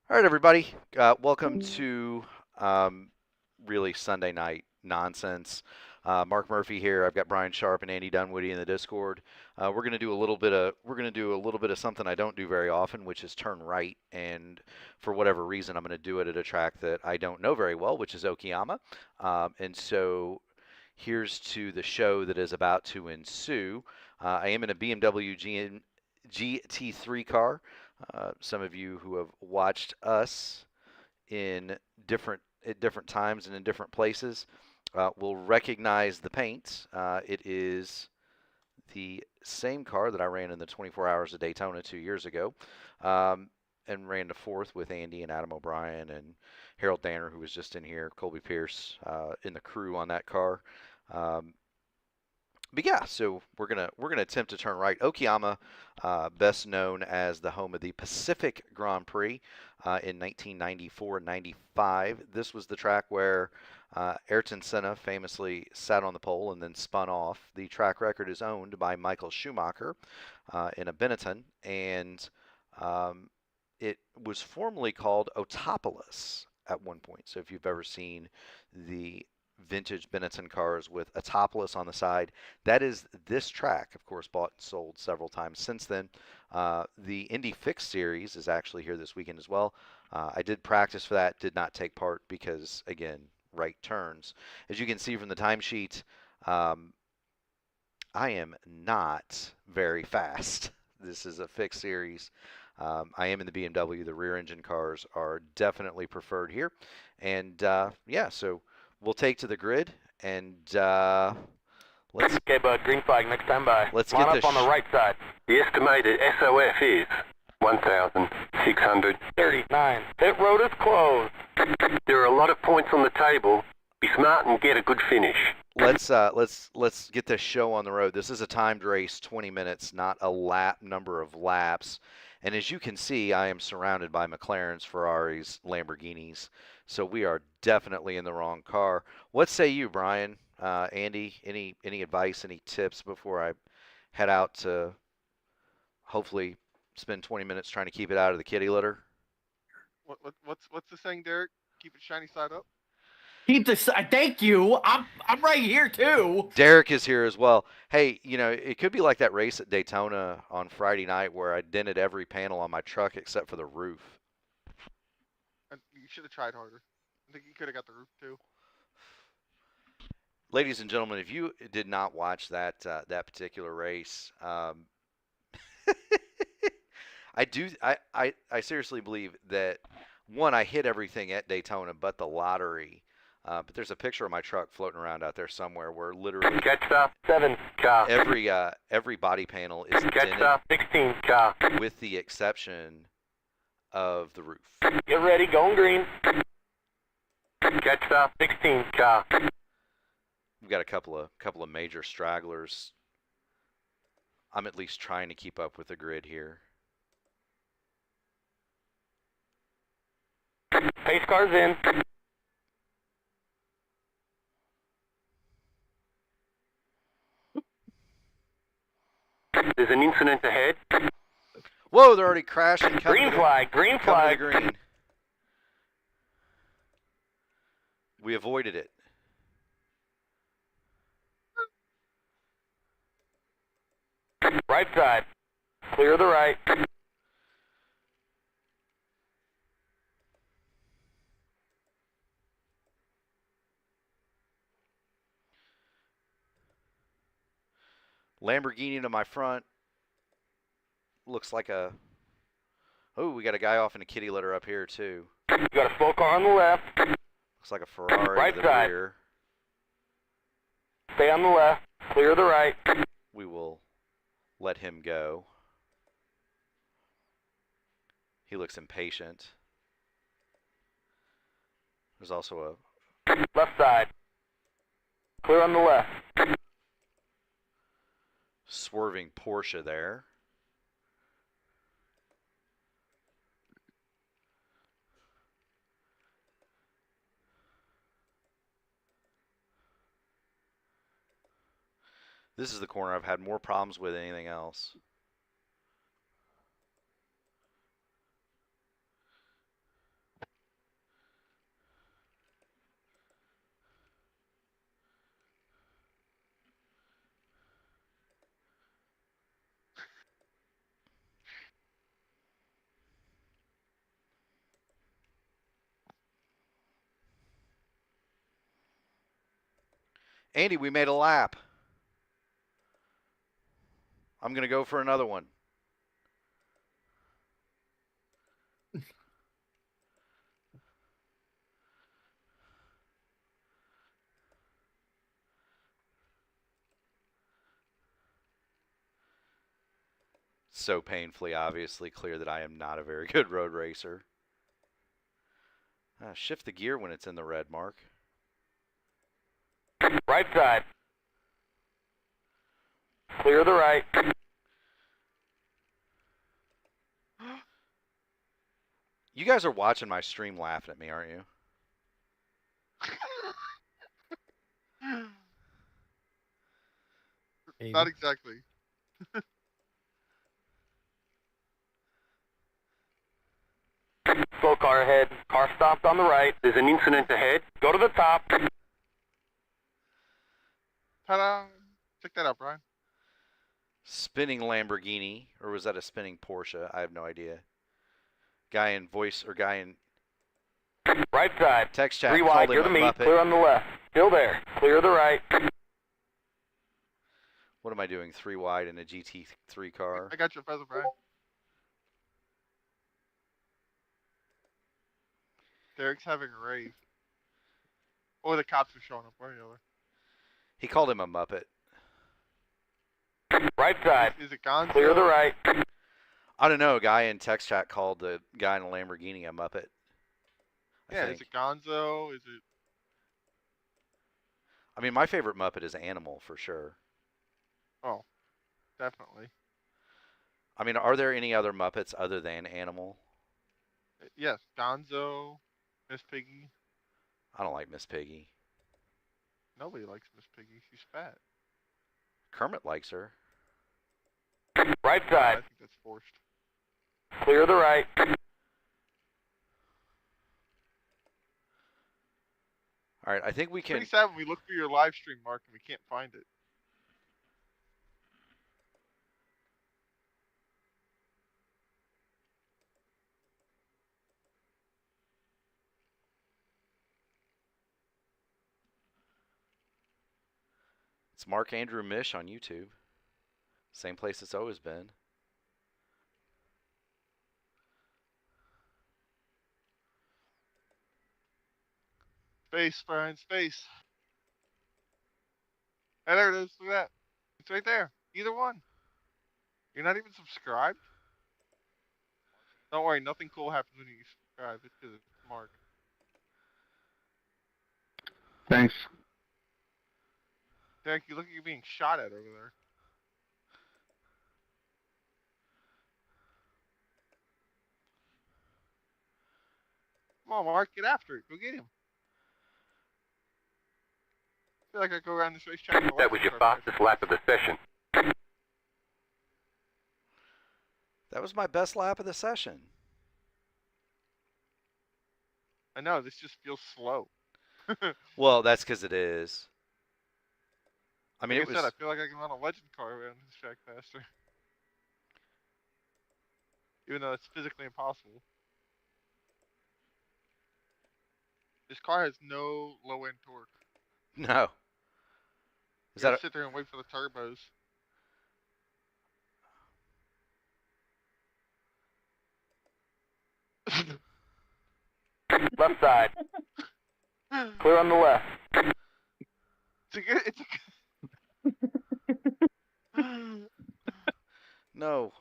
All right, everybody. Welcome to um, really Sunday night nonsense. Mark Murphy here. I've got Brian Sharp and Andy Dunwoody in the Discord. We're gonna do a little bit of something I don't do very often, which is turn right. And for whatever reason, I'm gonna do it at a track that I don't know very well, which is Okyama. And so here's to the show that is about to ensue. I am in a BMW GT3 car. Some of you who have watched us in different times and in different places will recognize the paint. It is the same car that I ran in the 24 Hours of Daytona 2 years ago, um, and ran the fourth with Andy and Adam O'Brien and Harold Danner, who was just in here, Colby Pierce in the crew on that car. Um, but yeah, so we're gonna attempt to turn right. Okyama, best known as the home of the Pacific Grand Prix in 1994-95. This was the track where Ayrton Senna famously sat on the pole and then spun off. The track record is owned by Michael Schumacher in a Benetton, and um, it was formerly called Otopolis at one point. So if you've ever seen the vintage Benetton cars with a topless on the side. That is this track, of course, bought and sold several times since then. The Indy Fixed series is actually here this weekend as well. I did practice for that, did not take part because, again, right turns. As you can see from the timesheet, um, I am not very fast. This is a fixed series. I am in the BMW. The rear engine cars are definitely preferred here. And yeah, so we'll take to the grid and let's Okay, bud. Green flag. Next time by. let's Line get up on the right side. The estimated SOF is 1,639. Pit road is closed. There are a lot of points on the table. Be smart and get a good finish. let's get this show on the road. This is a timed race, 20 minutes, not a lap number of laps. And as you can see, I am surrounded by McLarens, Ferraris, Lamborghinis. So we are definitely in the wrong car. What say you, Brian? Andy, any advice, any tips before I head out to hopefully spend 20 minutes trying to keep it out of the kitty litter? What's the saying, Derek? Keep it shiny side up. Keep this. Thank you. I'm right here too. Derek is here as well. Hey, it could be like that race at Daytona on Friday night where I dented every panel on my truck except for the roof. And you should have tried harder. I think you could have got the roof too. Ladies and gentlemen, if you did not watch that particular race, I seriously believe that one, I hit everything at Daytona but the lottery. But there's a picture of my truck floating around out there somewhere where literally Catch stop 7 car. every body panel is Catch dented stop 16 car. with the exception of the roof. Get ready. Going green. Catch stop 16 car. We've got a couple of major stragglers. I'm at least trying to keep up with the grid here. Pace car's in. There's an incident ahead. Whoa, they're already crashing. Green flag. Green Coming to the flag. green. We avoided it. Right side. Clear the right. Lamborghini to my front. Looks like a... Oh, we got a guy off in a kitty litter up here, too. You got a slow car on the left. Looks like a Ferrari Right to the side. rear. Stay on the left. Clear the right. We will let him go. He looks impatient. There's also a Left side. Clear on the left. swerving Porsche there. This is the corner I've had more problems with than anything else. Andy, we made a lap. I'm going to go for another one. So painfully, obviously clear that I am not a very good road racer. Shift the gear when it's in the red, Mark. Right side. Clear the right. You guys are watching my stream laughing at me, aren't you? Not exactly. Slow car ahead. Car stopped on the right. There's an incident ahead. Go to the top. Ta-da! Check that out, Brian. Spinning Lamborghini, or was that a spinning Porsche? I have no idea. Guy in voice, or guy in Right side. text chat 3 called wide. him You're a the meat. Muppet. Clear on the left. Still there. Clear the right. What am I doing? 3 wide in a GT3 car? I got your feather, Brian. Derek's having a rave. Or the cops are showing up. One or the other. He called him a Muppet. Right side. Is it Gonzo? Clear the right. I don't know. A guy in text chat called the guy in a Lamborghini a Muppet. Yeah, is it Gonzo? Is it... I mean, my favorite Muppet is Animal, for sure. Oh, definitely. I mean, are there any other Muppets other than Animal? Yes, Gonzo, Miss Piggy. I don't like Miss Piggy. Nobody likes Miss Piggy. She's fat. Kermit likes her. Right I side. think that's forced. Clear the right. All right, I think we It's can. pretty sad when we look for your live stream, Mark, and we can't find it. It's Mark Andrew Mish on YouTube. Same place it's always been. Space, Brian, space. Hey, there it is. Look at that. It's right there. Either one. You're not even subscribed? Don't worry, nothing cool happens when you subscribe. It's because it's Mark. Thanks. Derek, you look like you're being shot at over there. Come on, Mark, get after it. Go get him. I feel like I go around this racetrack. and That was your fastest lap of the session. That was my best lap of the session. I know, this just feels slow. Well, that's because it is. I mean, Like it I said, was. I feel like I can run a legend car around this track faster. Even though it's physically impossible. This car has no low end torque. No. Is You that gotta sit there and wait for the turbos. Left side. Clear on the left. It's a good. It's a. no?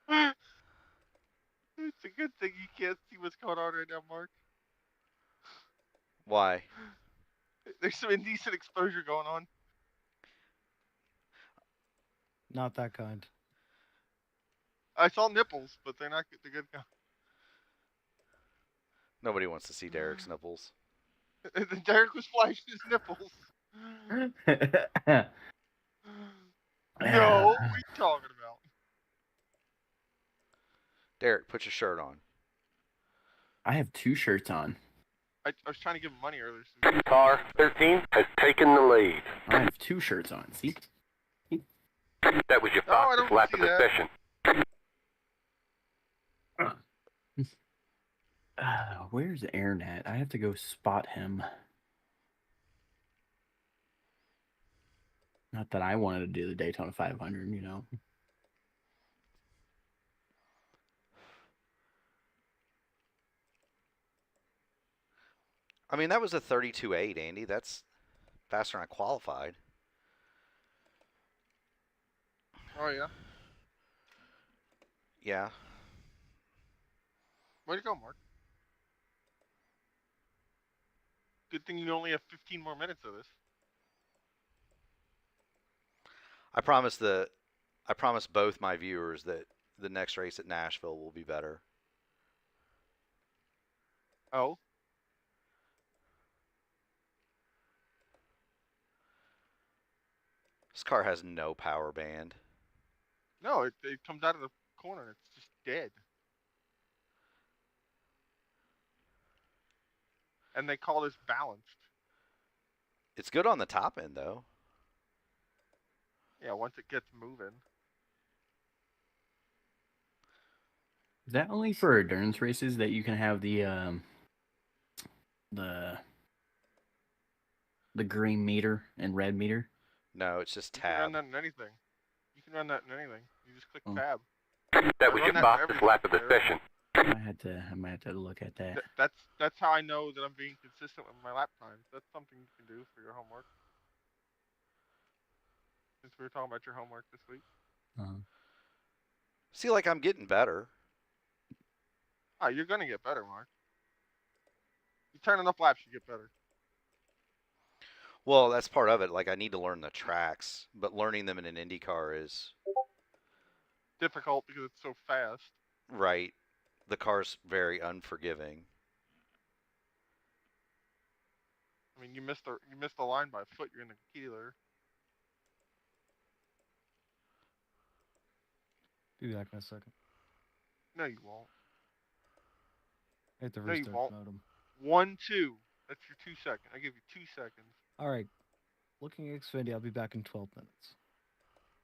It's a good thing you can't see what's going on right now, Mark. Why? There's some indecent exposure going on. Not that kind. I saw nipples, but they're not the good kind. Nobody wants to see Derek's nipples. Derek was flashing his nipples. No, what are you talking about? Derek, put your shirt on. I have 2 shirts on. I was trying to give him money earlier. Car 13. Has taken the lead. I have 2 shirts on. See? That was your No, I fastest don't lap see of the that. session. Where's Airnet? I have to go spot him. Not that I wanted to do the Daytona 500, you know. I mean, that was a 32.8, Andy. That's faster than I qualified. Oh yeah. Yeah. Way to go, Mark. Good thing you only have 15 more minutes of this. I promise both my viewers that the next race at Nashville will be better. Oh. This car has no power band. No, it comes out of the corner. It's just dead. And they call this balanced. It's good on the top end though. Yeah, once it gets moving. Is that only for endurance races that you can have the green meter and red meter? No, it's just You can run tab. that in anything. You can run that in anything. You just click Oh. tab. That was run your that for fastest everything, lap of the Sarah. session. I might have to look at that. That's how I know that I'm being consistent with my lap times. That's something you can do for your homework. Since we were talking about your homework this week. See, like I'm getting better. Oh, you're gonna get better, Mark. You turn enough laps, you get better. Well, that's part of it. Like I need to learn the tracks, but learning them in an Indy car is Difficult because it's so fast. right. The car's very unforgiving. I mean, you missed the line by a foot. You're in the keeler. Be back in a second. No, you won't. I have to No, you restart won't. modem. 1, 2. That's your 2 second. I give you 2 seconds. All right. Looking at Xfinity, I'll be back in 12 minutes.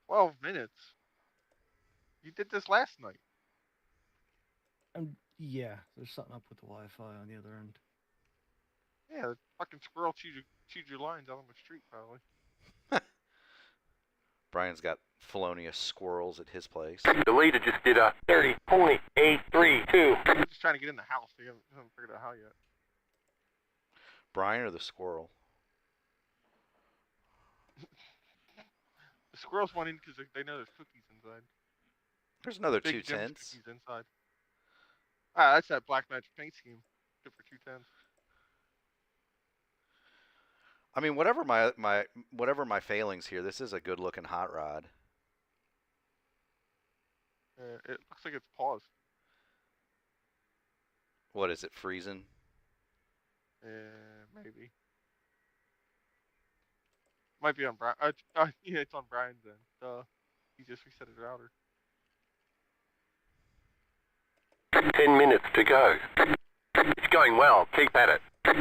12 minutes. You did this last night. Yeah, there's something up with the Wi-Fi on the other end. Yeah, the fucking squirrel chewed your lines out on the street, probably. Brian's got felonious squirrels at his place. The leader just did a 30.832. I'm just trying to get in the house. They haven't figured out how yet. Brian or the squirrel? The squirrels went in because they know there's cookies inside. There's another Big Jim's 210s. cookies inside. Ah, that's that Black Magic paint scheme. Good for 210s. I mean, whatever my failings here, this is a good looking hot rod. It looks like it's paused. What is it, freezing? Maybe. Might be on Brian. Yeah, it's on Brian's end. He just reset his router. 10 minutes to go. It's going well. Keep at it. I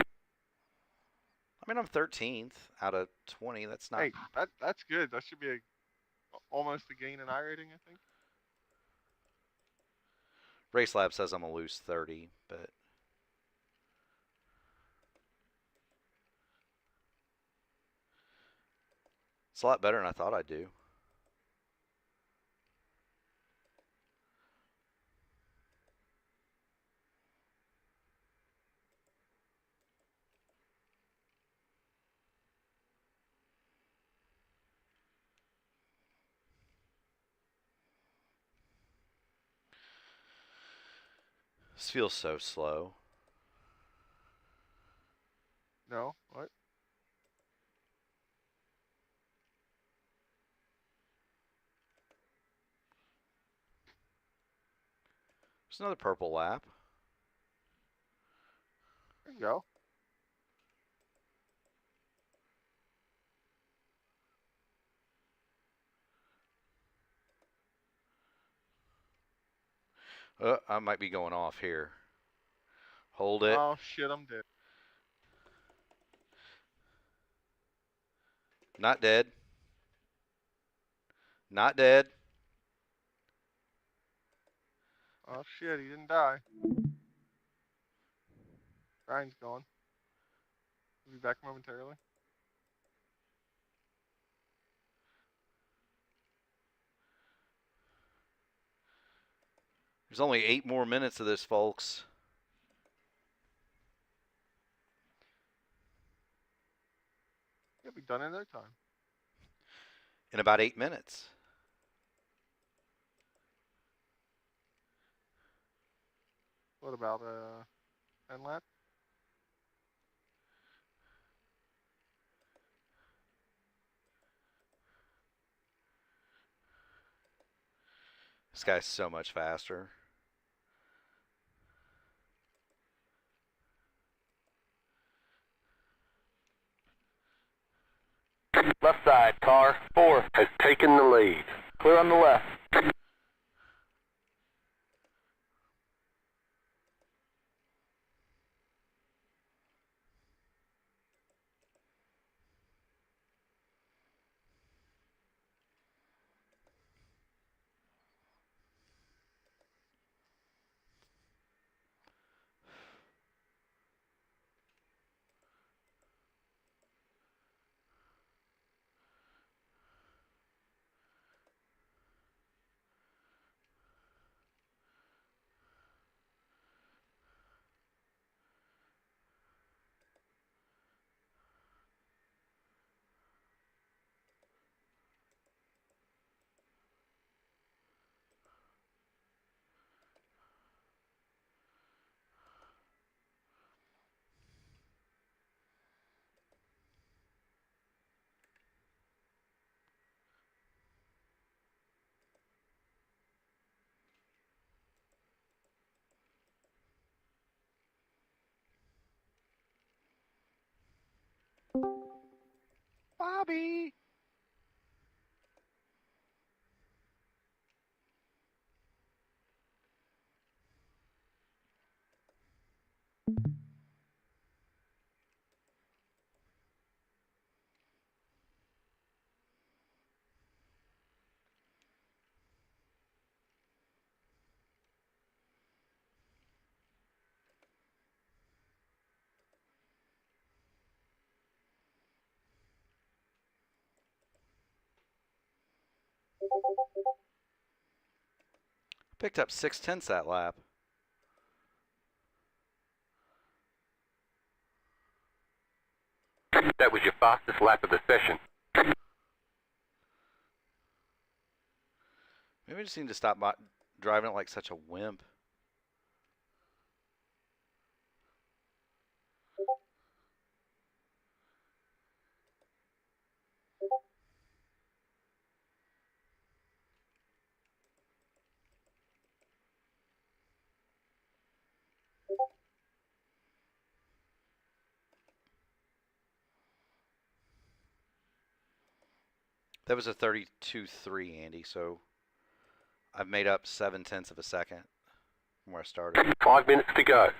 mean, I'm 13th out of 20. That's not. Hey, that's good. That should be almost a gain in iRating, I think. Race Lab says I'm gonna lose 30, but it's a lot better than I thought I'd do. This feels so slow. No? What? There's another purple lap. There you go. I might be going off here. Hold it. Oh, shit, I'm dead. Not dead. Not dead. Oh, shit, he didn't die. Brian's gone. He'll be back momentarily. There's only 8 more minutes of this, folks. You'll be done in no time. In about 8 minutes. What about 10 laps? This guy's so much faster. Left side, car 4. Has taken the lead. Clear on the left. Bobby! Picked up 6/10 that lap. That was your fastest lap of the session. Maybe I just need to stop driving it like such a wimp. That was a 32.3, Andy, so I've made up 7/10 of a second from where I started. 5 minutes to go.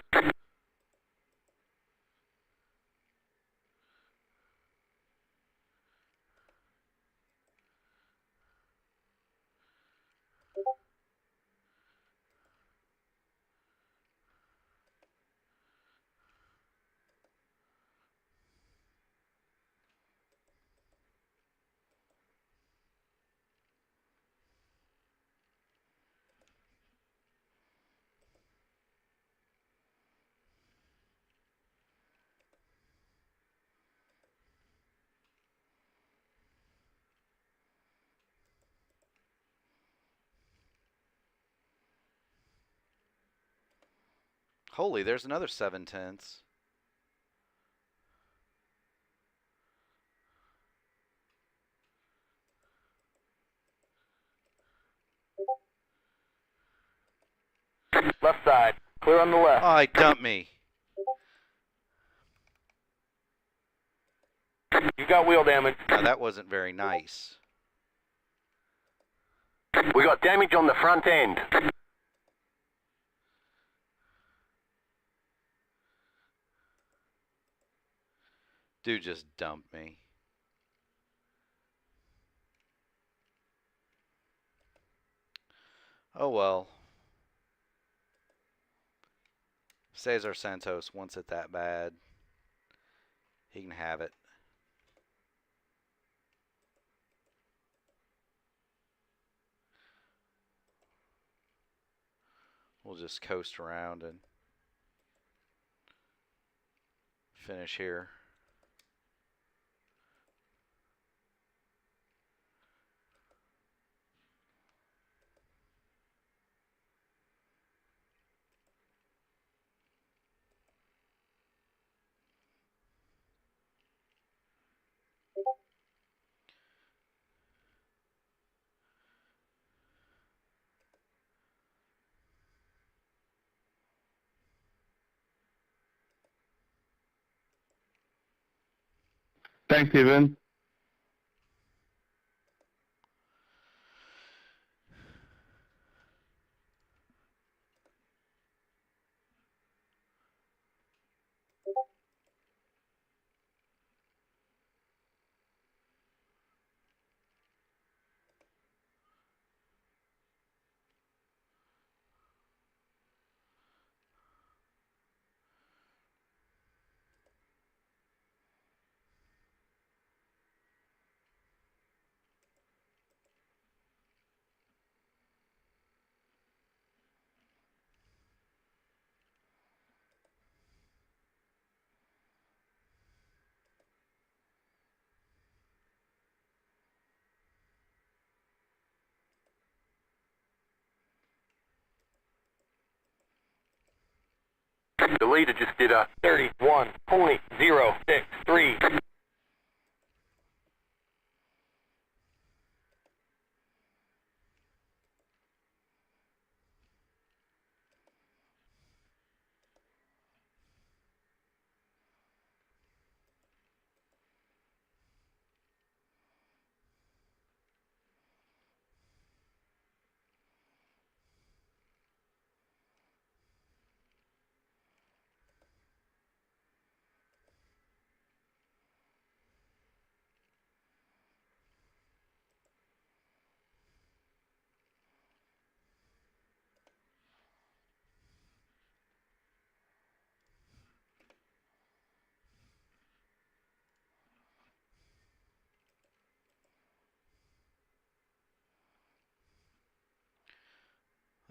Holy, there's another 7/10. Left side, clear on the left. Oh, he dumped me. You got wheel damage. Now, that wasn't very nice. We got damage on the front end. Dude just dumped me. Oh well. Cesar Santos wants it that bad. He can have it. We'll just coast around and finish here. Thanks, Evan. The leader just did a 31.063.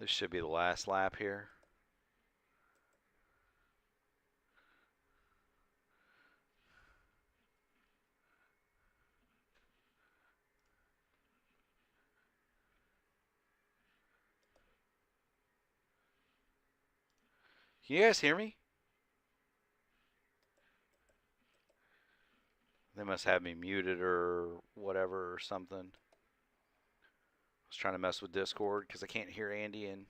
This should be the last lap here. Can you guys hear me? They must have me muted or whatever or something. I was trying to mess with Discord because I can't hear Andy and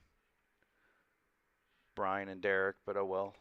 Brian and Derek, but oh well.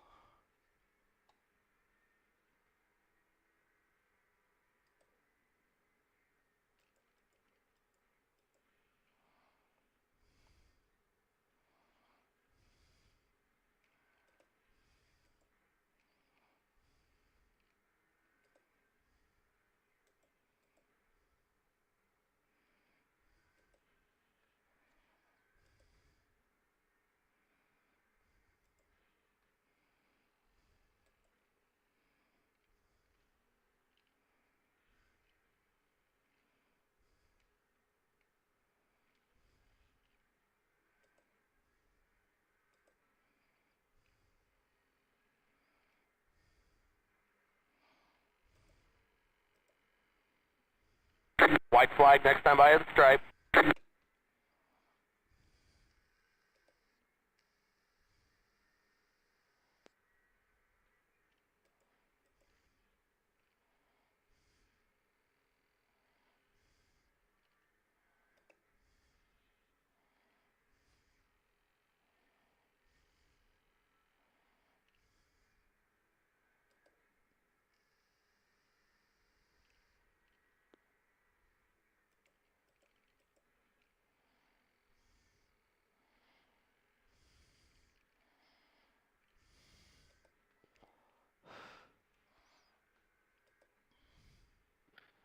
White flag next time by the stripe.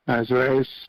Nice race.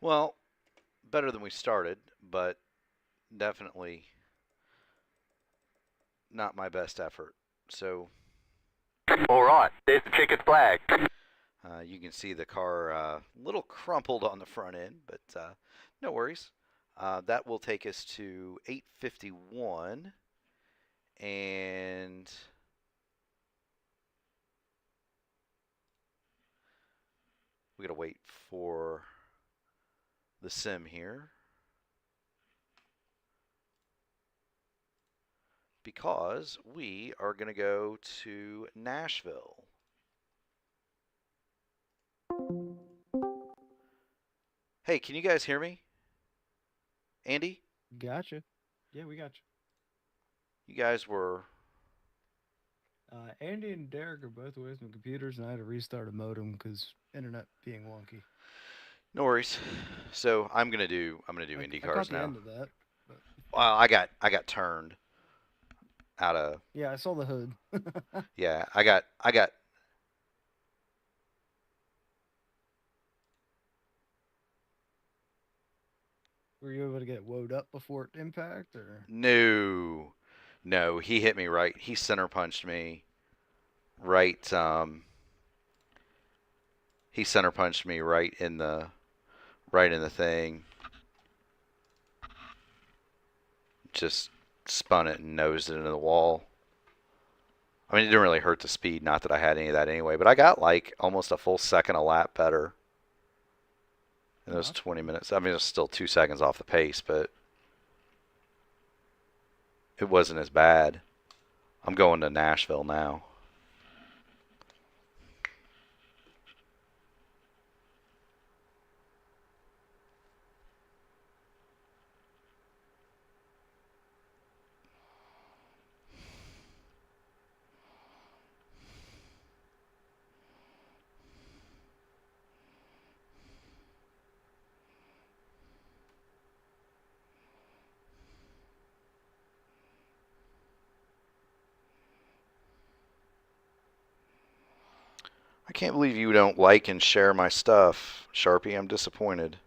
Well, better than we started, but definitely not my best effort. So All right, there's the checkered flag. you can see the car a little crumpled on the front end, but no worries. That will take us to 8:51, and we gotta wait for the sim here because we are gonna go to Nashville. Hey, can you guys hear me? Andy, Gotcha. Yeah, we got you guys were. you. Andy and Derek are both away from computers, and I had to restart a modem because internet being wonky. No worries. So I'm gonna do Indy I cars caught the now. end of that. But Well, I got turned out of yeah, I saw the hood. yeah. I got Were you able to get woed up before impact, or? no, no. He hit me right. He center punched me right. He center punched me right in the thing. Just spun it and nosed it into the wall. I mean, it didn't really hurt the speed. Not that I had any of that anyway, but I got like almost a full second a lap better in Oh, those that's 20 cool. minutes. I mean, it was still 2 seconds off the pace, but it wasn't as bad. I'm going to Nashville now. I can't believe you don't like and share my stuff, Sharpie. I'm disappointed.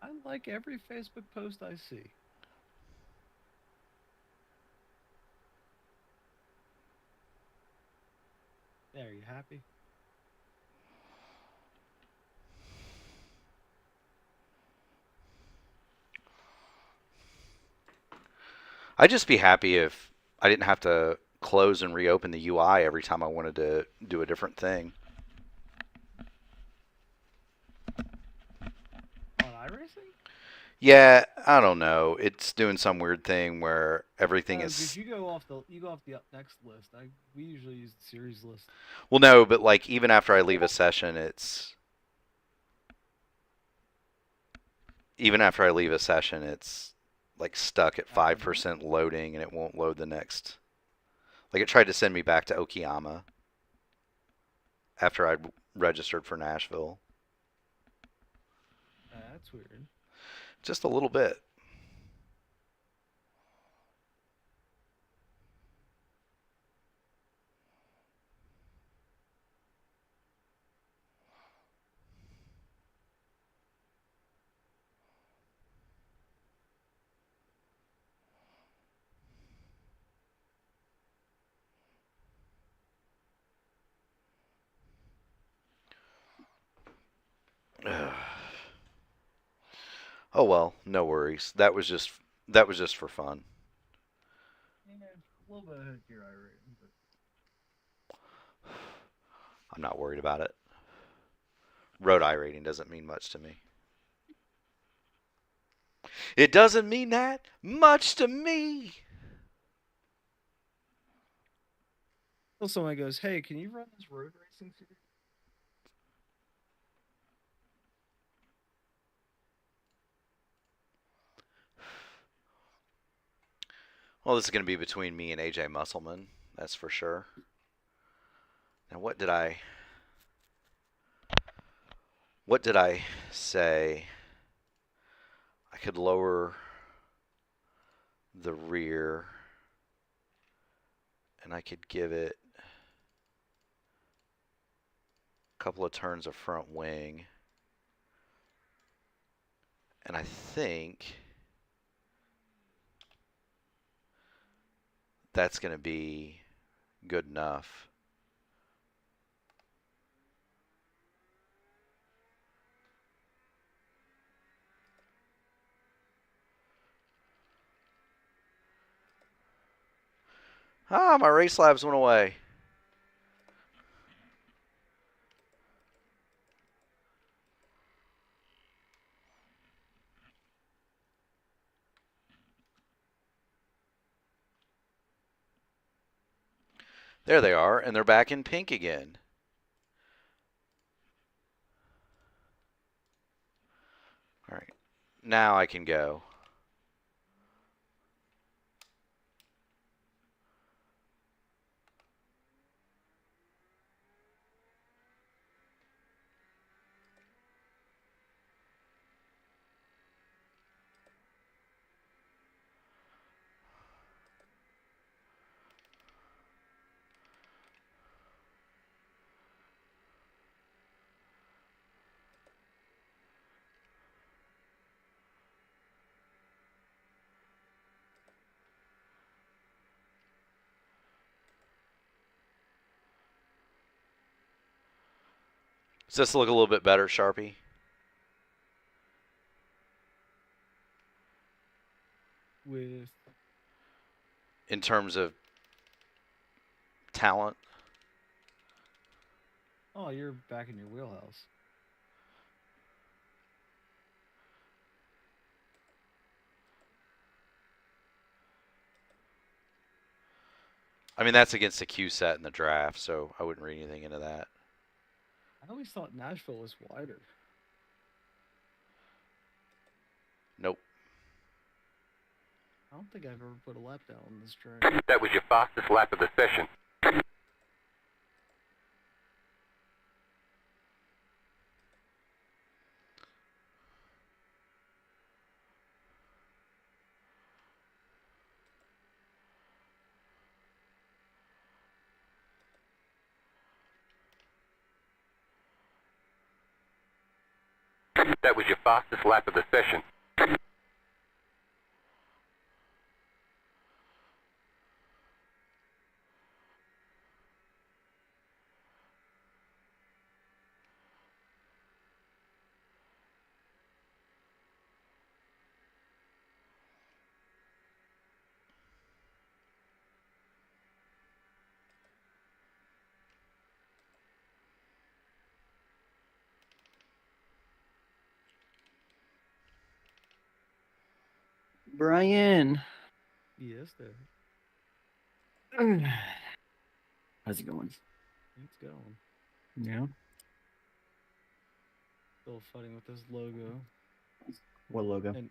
I like every Facebook post I see. There, you happy? I'd just be happy if I didn't have to close and reopen the UI every time I wanted to do a different thing. On iRacing? Yeah, I don't know. It's doing some weird thing where everything Oh, because is. you go off the up next list. We usually use the series list. Well, no, but like even after I leave a session, it's like stuck at After what? 5% loading and it won't load the next. Like it tried to send me back to Okyama after I'd registered for Nashville. That's weird. Just a little bit. Oh well, no worries. That was just for fun. Yeah, a little bit ahead of your iRating, but I'm not worried about it. Road I rating doesn't mean much to me. It doesn't mean that much to me. well, someone goes, "Hey, can you run this road racing series?" Well, this is going to be between me and AJ Musselman, that's for sure. Now, what did I say? I could lower the rear and I could give it a couple of turns of front wing. And I think that's going to be good enough. Ah, my race labs went away. There they are, and they're back in pink again. All right, now I can go. Does this look a little bit better, Sharpie? With In terms of talent? you're back in your wheelhouse. I mean, that's against the Q set in the draft, so I wouldn't read anything into that. I always thought Nashville was wider. Nope. I don't think I've ever put a lap down on this track. That was your fastest lap of the session. That was your fastest lap of the session. Brian. Yes, there. How's it going? It's going. Yeah. Still fighting with this logo. What logo? And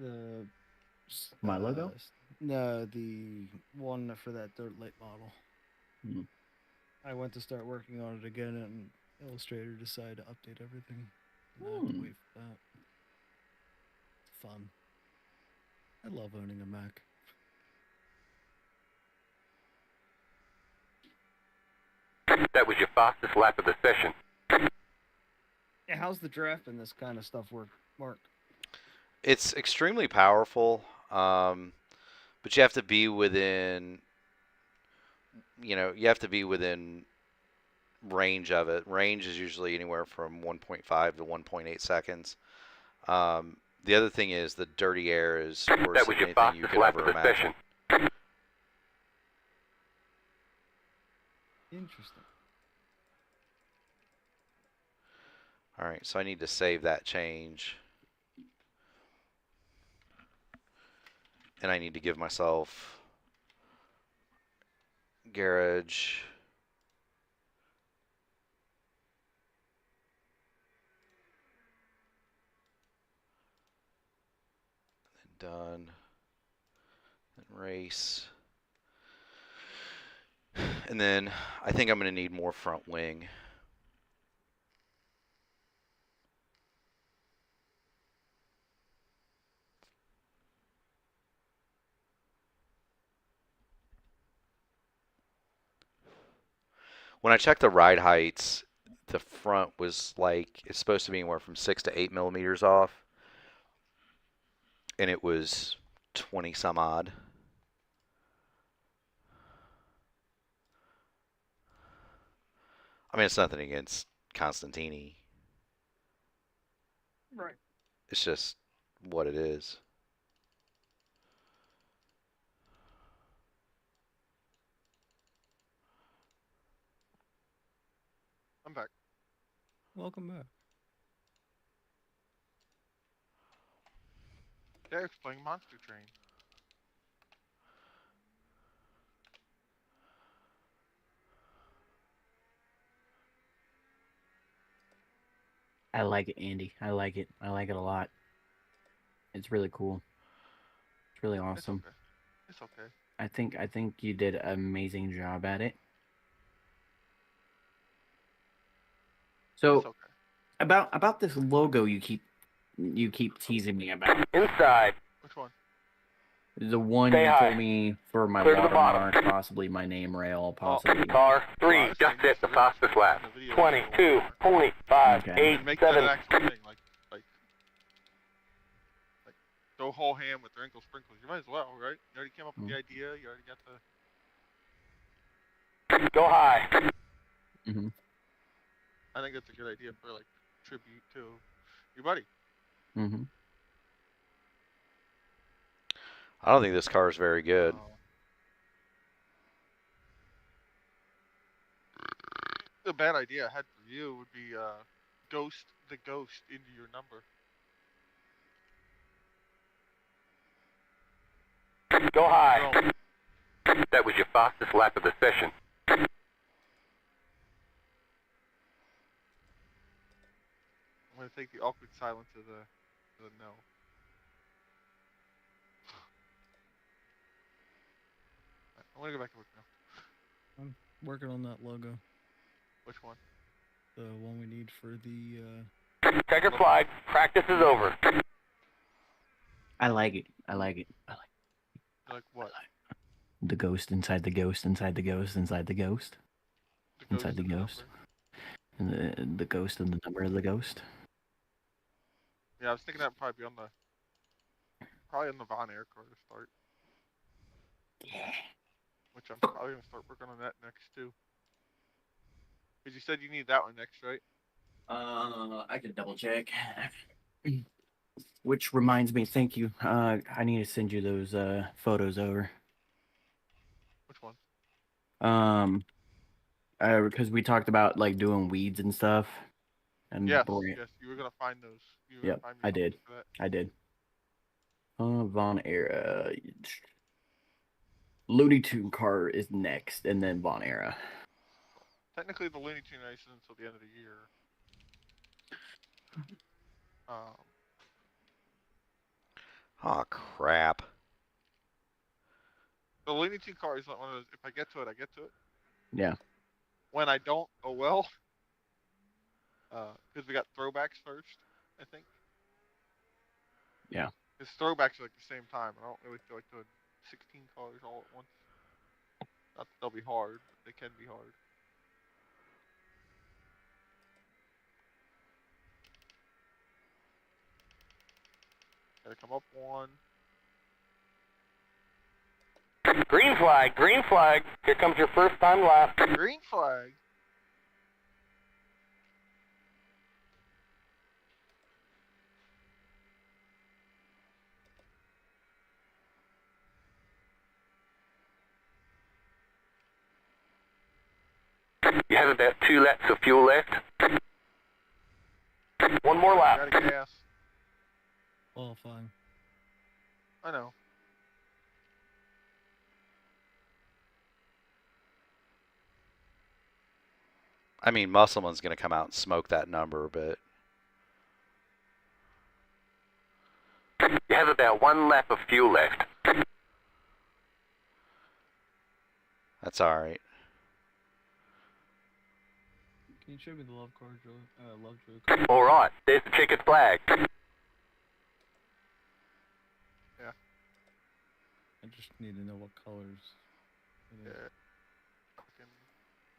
the My logo? No, the one for that dirt late model. Hmm. I went to start working on it again, and Illustrator decided to update everything. And I have to wait for that. It's fun. I love owning a Mac. That was your fastest lap of the session. Yeah, how's the draft and this kind of stuff work, Mark? It's extremely powerful, but you have to be within, you have to be within range of it. Range is usually anywhere from 1.5 to 1.8 seconds. The other thing is the dirty air is worse That than was your anything you fastest could lap ever of the imagine. session. Interesting. All right, so I need to save that change. And I need to give myself garage. Done. And race. And then I think I'm going to need more front wing. When I checked the ride heights, the front was like, it's supposed to be anywhere from 6 to 8 millimeters off. and it was 20 some odd. I mean, it's nothing against Constantini. Right. It's just what it is. I'm back. Welcome back. Derek's playing Monster Train. I like it, Andy. I like it. I like it a lot. It's really cool. It's really It's awesome. okay. It's okay. I think you did an amazing job at it. It's So okay. about this logo you keep teasing me about. Inside. Which one? The one Stay you high. told me for my Clear to the bottom. watermark, possibly my name rail, possibly. Car 3 Well, I was just saying hit the this fastest lap. in the video, 22.5, Okay. 8, And make that 7. an actual thing, like go whole ham with the wrinkle sprinkles. You might as well, right? You already came up with the idea. You already got the. Go high. Mm-hmm. I think that's a good idea for like tribute to your buddy. Mm-hmm. I don't think this car is very good. The bad idea I had for you would be ghost the ghost into your number. Go high. So, That was your fastest lap of the session. I'm gonna take the awkward silence as a no. I'm gonna go back to work now. I'm working on that logo. Which one? The one we need for the Checker flag. Practice is over. I like it. I like it. I like You're like what? the ghost inside the ghost inside the ghost inside the ghost The inside the and ghost, number? and the ghost and the number of the ghost. Yeah, I was thinking that would probably be on the Von Air car to start. Yeah. Which I'm probably gonna start working on that next too. Cause you said you need that one next, right? I can double check. Which reminds me, thank you. I need to send you those photos over. Which one? Because we talked about like doing weeds and stuff. And Yes, boy, yes, you were gonna find those. You were Yep, gonna find me I something did. for that. I did. Von Era. Looney Tune car is next, and then Von Era. Technically, the Looney Tune race is until the end of the year. Oh, crap. The Looney Tune car is not one of those. If I get to it, I get to it. Yeah. When I don't, oh well. Because we got throwbacks first, I think. Yeah. Because throwbacks are like the same time. I don't really feel like doing 16 cars all at once. Not that they'll be hard, but they can be hard. Gotta come up one. Green flag. Green flag. Here comes your first time lap. Green flag. You have about 2 laps of fuel left. One more lap. Gotta gas. qualifying. I know. I mean, Musselman's going to come out and smoke that number, but You have about 1 lap of fuel left. that's all right. Can you show me the love card, Lovejoy? All right. There's the checkered flag. Yeah. I just need to know what colors. Yeah.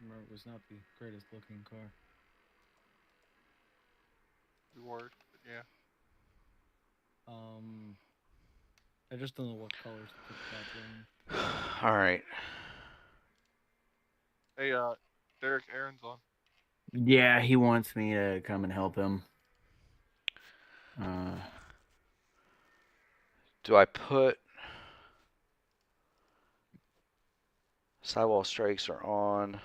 Remember, it was not the greatest looking car. Reward, but yeah. I just don't know what colors to put the bathroom. All right. Hey, Derek, Aaron's on. Yeah, he wants me to come and help him. Do I put sidewall strikes are on?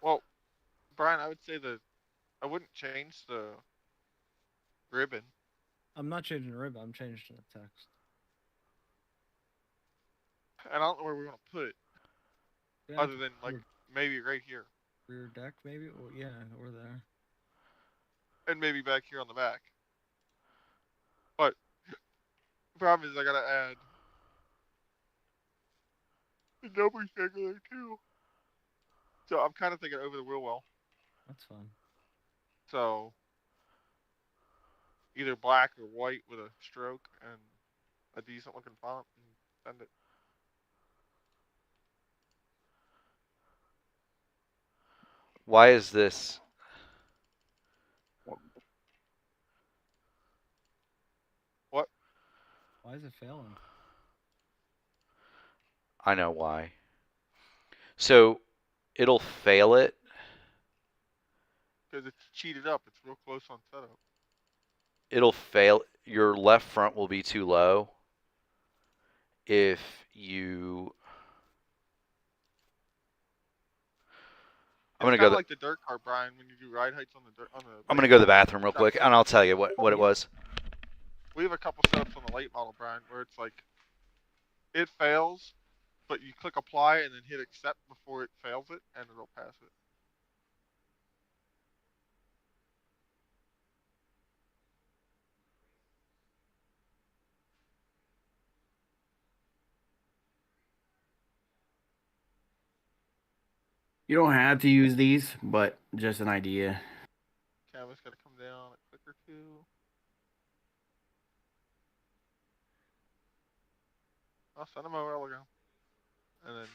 Well, Brian, I would say I wouldn't change the ribbon. I'm not changing the ribbon. I'm changing the text. And I don't know where we want to put it, Yeah, other than like maybe right here, rear deck, maybe. Or yeah, or there. and maybe back here on the back. But the problem is I gotta add the number sticker there too. So I'm kind of thinking over the wheel well. That's fun. So either black or white with a stroke and a decent looking font, and send it. Why is this? What? Why is it failing? I know why. So it'll fail it. Because it's cheated up. It's real close on setup. It'll fail. Your left front will be too low if you. I'm It's gonna kind go. of like the dirt car, Brian, when you do ride heights on the dirt. I'm gonna go to the bathroom real quick, and I'll tell you what it was. We have a couple setups on the late model, Brian, where it's like it fails, but you click apply and then hit accept before it fails it, and it'll pass it. You don't have to use these, but just an idea. Canvas got to come down a click or two. I'll send them over. I'll go. And then,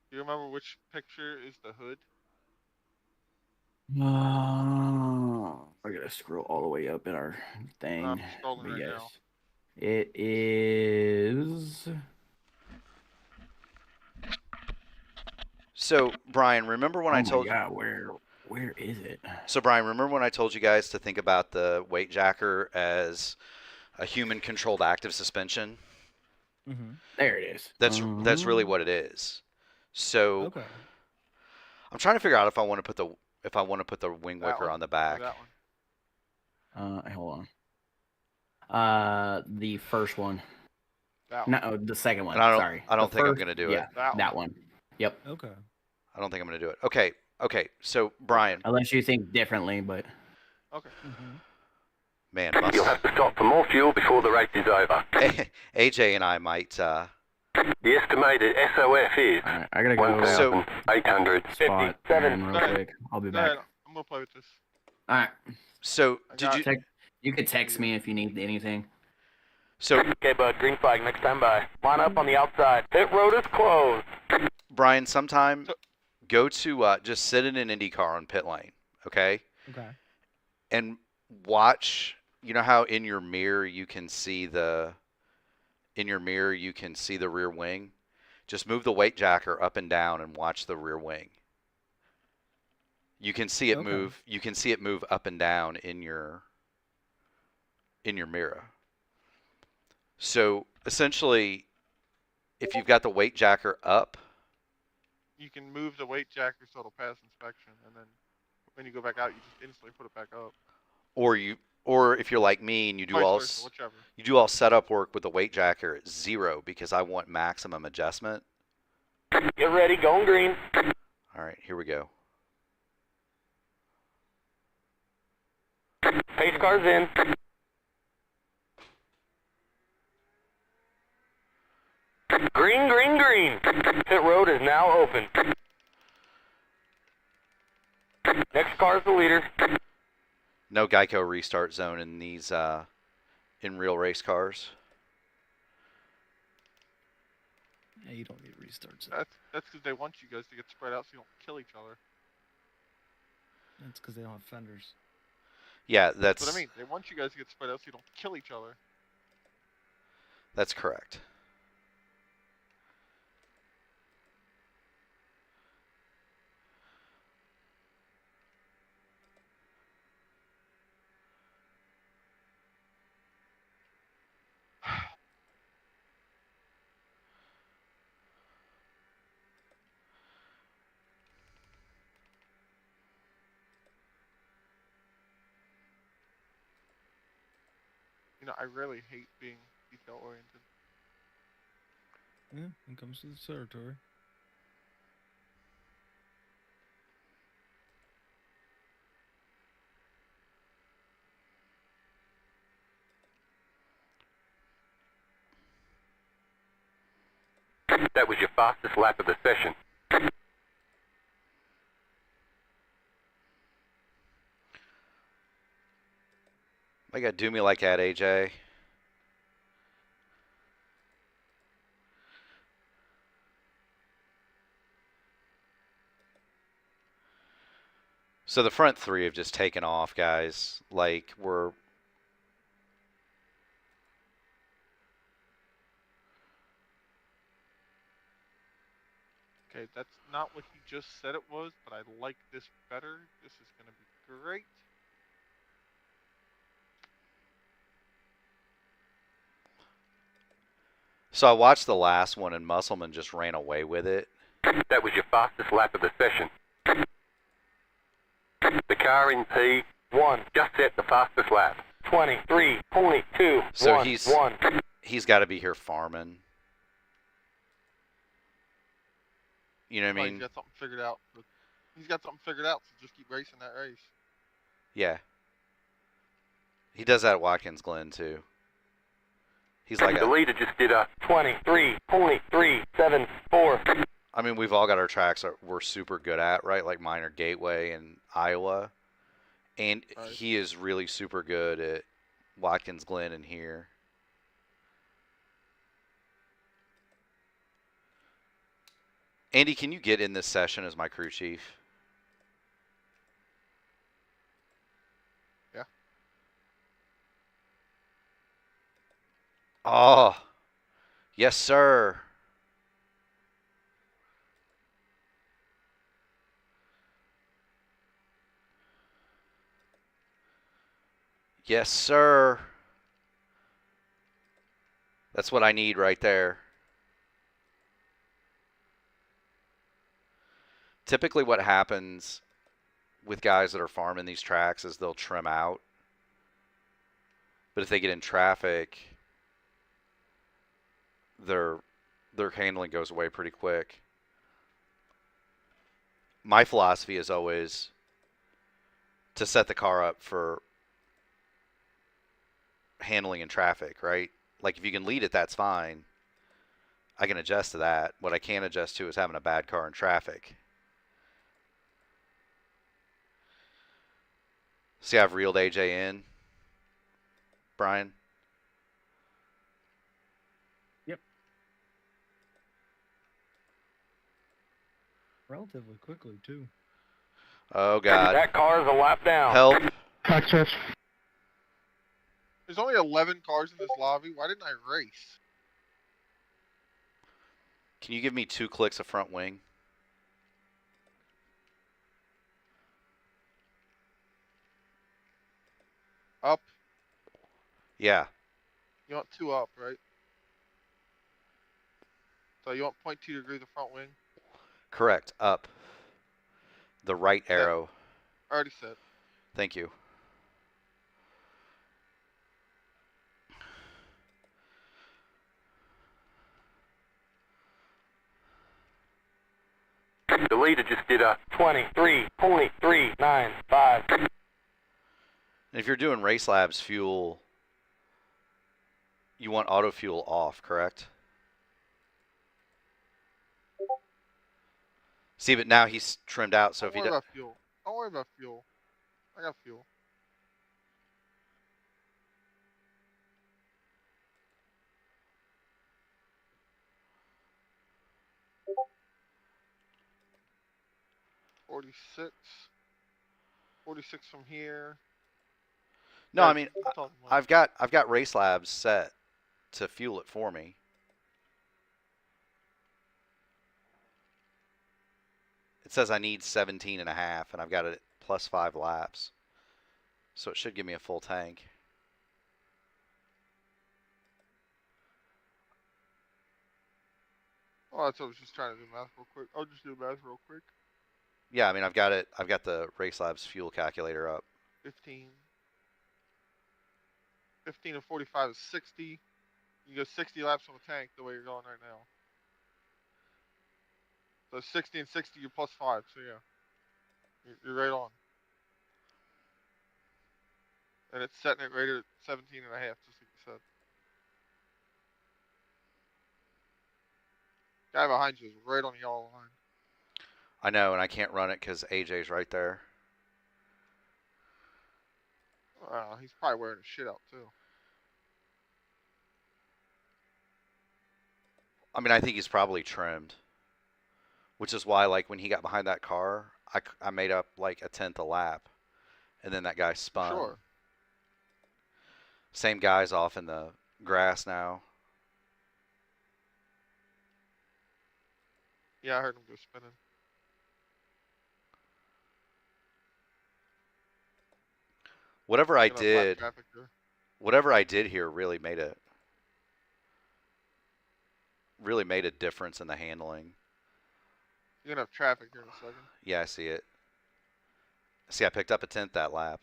do you remember which picture is the hood? I gotta scroll all the way up in our thing. I'm scrolling But right yes, now. it is. So Brian, remember when I told you? God, where is it? So Brian, remember when I told you guys to think about the weight jacker as a human-controlled active suspension? Mm-hmm. There it is. That's really what it is. So Okay. I'm trying to figure out if I want to put the wing That wicker one? on the Or back. that one? Hold on. The first one. That one. No, the second one. And I Sorry. don't The think I'm first- gonna do yeah, it. That one. Yep. Okay. I don't think I'm gonna do it. Okay. So Brian, Unless you think differently, but Okay. Mm-hmm. man, You'll have to stop for more fuel before the race is over. AJ and I might. The estimated SOF is all right, I gotta go 1,857. spot Aaron real Go ahead. quick. I'll be Go back. ahead. I'm gonna play with this. All right. So I did got you? Text, you could text me if you need anything. So Okay, bud. Green flag. Next time by. Line up on the outside. Pit road is closed. Brian, sometime So- go to just sit in an Indy car on pit lane, okay, Okay. and watch. You know how in your mirror you can see the rear wing. Just move the weight jacker up and down and watch the rear wing. You can see it Okay. move. You can see it move up and down in your mirror. So essentially, if you've got the weight jacker up, You can move the weight jacker so it'll pass inspection, and then when you go back out, you just instantly put it back up. or if you're like me and you do Vice all versa, whichever. setup work with the weight jacker at 0 because I want maximum adjustment. Get ready. Going green. All right, here we go. Pace car's in. Green, green, green. Pit road is now open. Next car's the leader. No Geico restart zone in these in real race cars. Yeah, you don't need restarts. That's because they want you guys to get spread out so you don't kill each other. That's because they don't have fenders. Yeah, That's that's what I mean. They want you guys to get spread out so you don't kill each other. That's correct. You know, I really hate being detail oriented. Yeah, it comes to the territory. That was your fastest lap of the session. You gotta do me like that, AJ. So the front three have just taken off, guys. Like, we're... Okay, that's not what he just said it was, but I like this better. This is going to be great. So I watched the last one, and Musselman just ran away with it. That was your fastest lap of the session. The car in P1 just set the fastest lap. 23.2. So 1. he's got to be here farming. You know what I Probably mean? He's got something figured out. He's got something figured out, so just keep racing that race. Yeah. He does that at Watkins Glen, too. He's like The leader just did a 23.374. I mean, we've all got our tracks that we're super good at, right? Like Minor Gateway and Iowa. And Right. he is really super good at Watkins Glen and here. Andy, can you get in this session as my crew chief? Yeah. Oh, yes, sir. Yes, sir. That's what I need right there. Typically what happens with guys that are farming these tracks is they'll trim out. But if they get in traffic, their handling goes away pretty quick. My philosophy is always to set the car up for handling in traffic, right? Like if you can lead it, that's fine. I can adjust to that. What I can't adjust to is having a bad car in traffic. See, I've reeled AJ in. Brian? Yep. Relatively quickly, too. Oh, God. That car is a lap down. Help. There's only 11 cars in this lobby. Why didn't I race? Can you give me 2 clicks of front wing? Up. Yeah. You want 2 up, right? So you want 0.2 degrees of front wing? Correct. Up. The right Set. arrow. Already set. Thank you. The leader just did a 23.395. And if you're doing race labs fuel, you want auto fuel off, correct? See, but now he's trimmed out, so Don't if he worry does... about fuel. Don't worry about fuel. I got fuel. $46. $46 from here. No, I mean, Tell them what. I've got race labs set. to fuel it for me. It says I need 17 and a half, and I've got it at plus 5 laps. So it should give me a full tank. Oh, that's what I was just trying to do math real quick. I'll just do math real quick. Yeah, I mean, I've got the Race Labs fuel calculator up. 15. 15 and 45 is 60. You go 60 laps on the tank the way you're going right now. So 60 and 60, you're plus 5. So yeah, you're right on. And it's setting it right at 17 and a half, just like you said. Guy behind you is right on the yellow line. I know, and I can't run it because AJ's right there. He's probably wearing his shit out too. I mean, I think he's probably trimmed, which is why, like, when he got behind that car, I made up like a tenth a lap, and then that guy spun. Sure. Same guy's off in the grass now. Yeah, I heard him go spinning. Whatever I Gonna have flat did, traffic there. whatever I did here really made a difference in the handling. You're gonna have traffic here in a second. Yeah, I see it. See, I picked up a tenth that lap.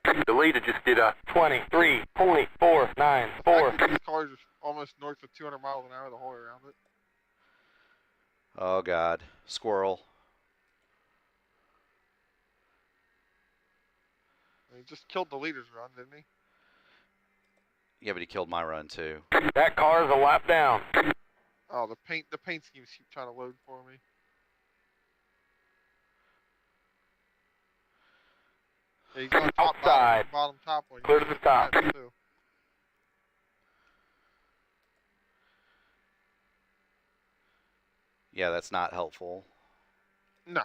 The leader just did a 23.494. These cars are almost north of 200 miles an hour the whole way around it. Oh God, squirrel. He just killed the leader's run, didn't he? Yeah, but he killed my run too. That car's a lap down. Oh, the paint schemes keep trying to load for me. Yeah, he's on top Outside. bottom top one. Clear to the top. Too. Yeah, that's not helpful. No.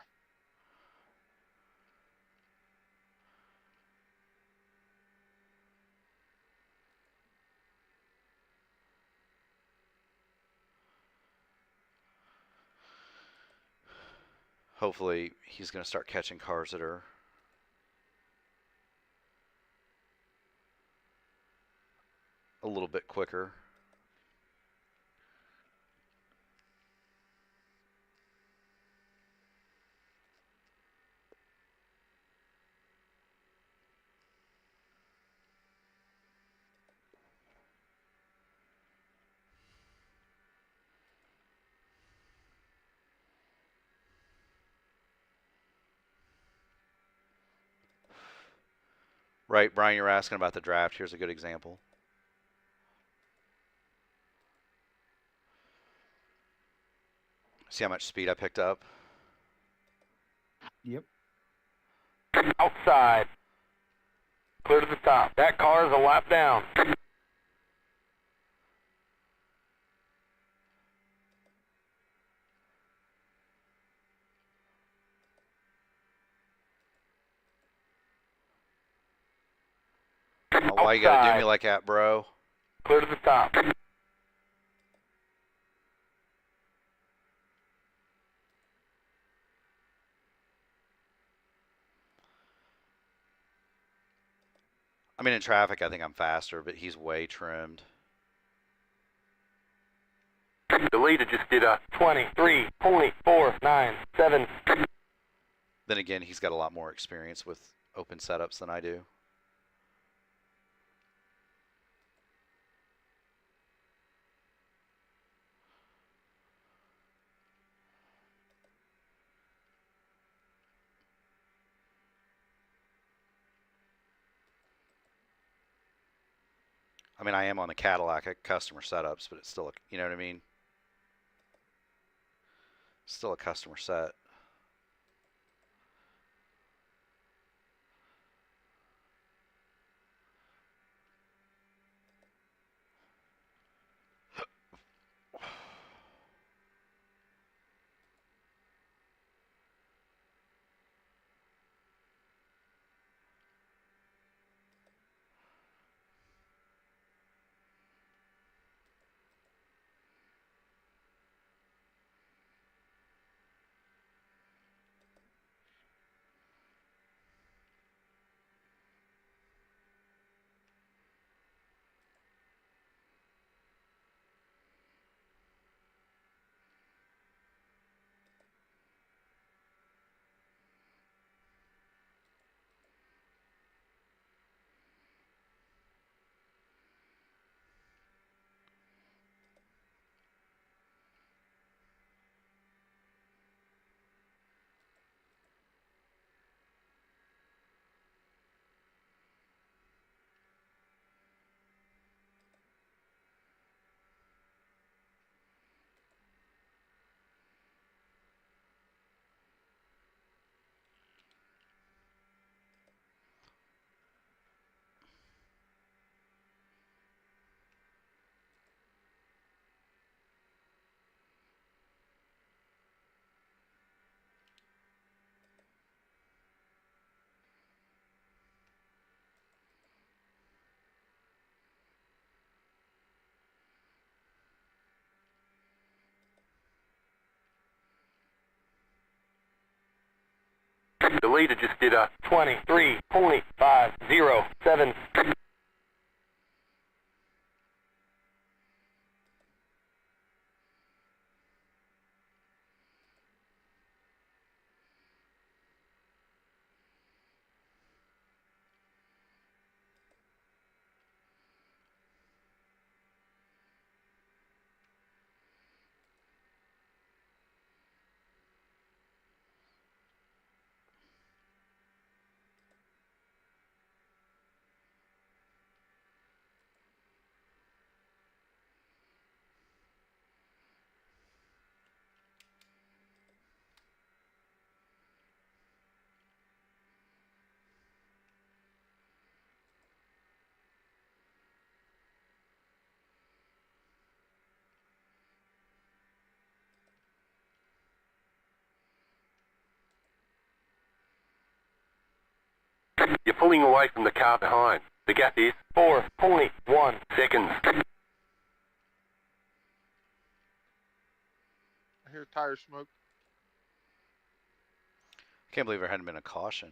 Hopefully, he's going to start catching cars that are a little bit quicker. Right, Brian, you're asking about the draft. Here's a good example. See how much speed I picked up? Yep. Outside. Clear to the top. That car's a lap down. Oh, why you gotta do me like that, bro? Clear to the top. I mean, in traffic, I think I'm faster, but he's way trimmed. The leader just did a 23.497. Then again, he's got a lot more experience with open setups than I do. I mean, I am on the Cadillac at customer setups, but it's still, you know what I mean? Still a customer set. The leader just did a 23.507. You're pulling away from the car behind. The gap is 4.1 seconds. I hear tire smoke. Can't believe there hadn't been a caution.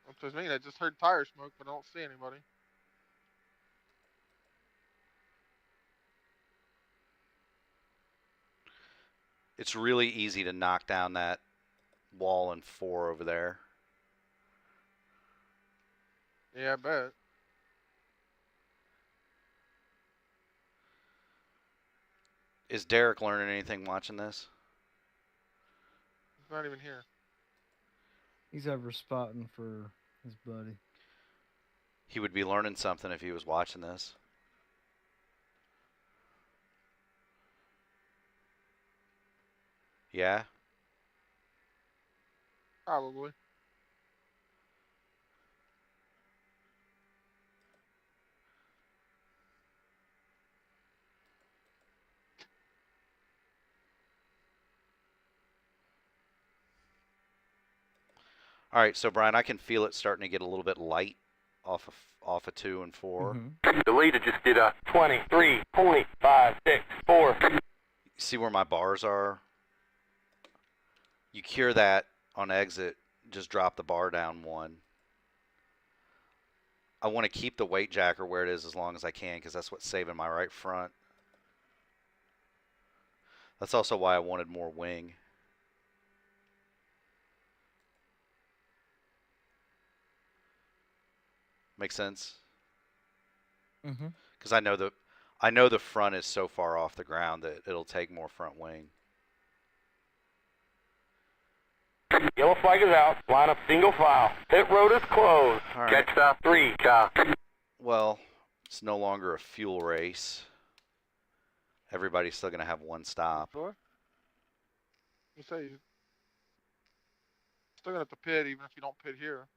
What does mean? I just heard tire smoke, but I don't see anybody. It's really easy to knock down that wall in 4 over there. Yeah, I bet. Is Derek learning anything watching this? He's not even here. He's ever spotting for his buddy. He would be learning something if he was watching this. Yeah? Probably. All right, so Brian, I can feel it starting to get a little bit light off of 2 and 4. Mm-hmm. The leader just did a 23.564. See where my bars are? You cure that on exit, just drop the bar down 1. I want to keep the weight jacker where it is as long as I can because that's what's saving my right front. That's also why I wanted more wing. Make sense? Mm-hmm. Because I know the front is so far off the ground that it'll take more front wing. Yellow flag is out. Line up single file. Pit road is closed. All right. Catch stop 3 car. Well, it's no longer a fuel race. Everybody's still going to have one stop. Sure. You say you're still gonna have to pit even if you don't pit here.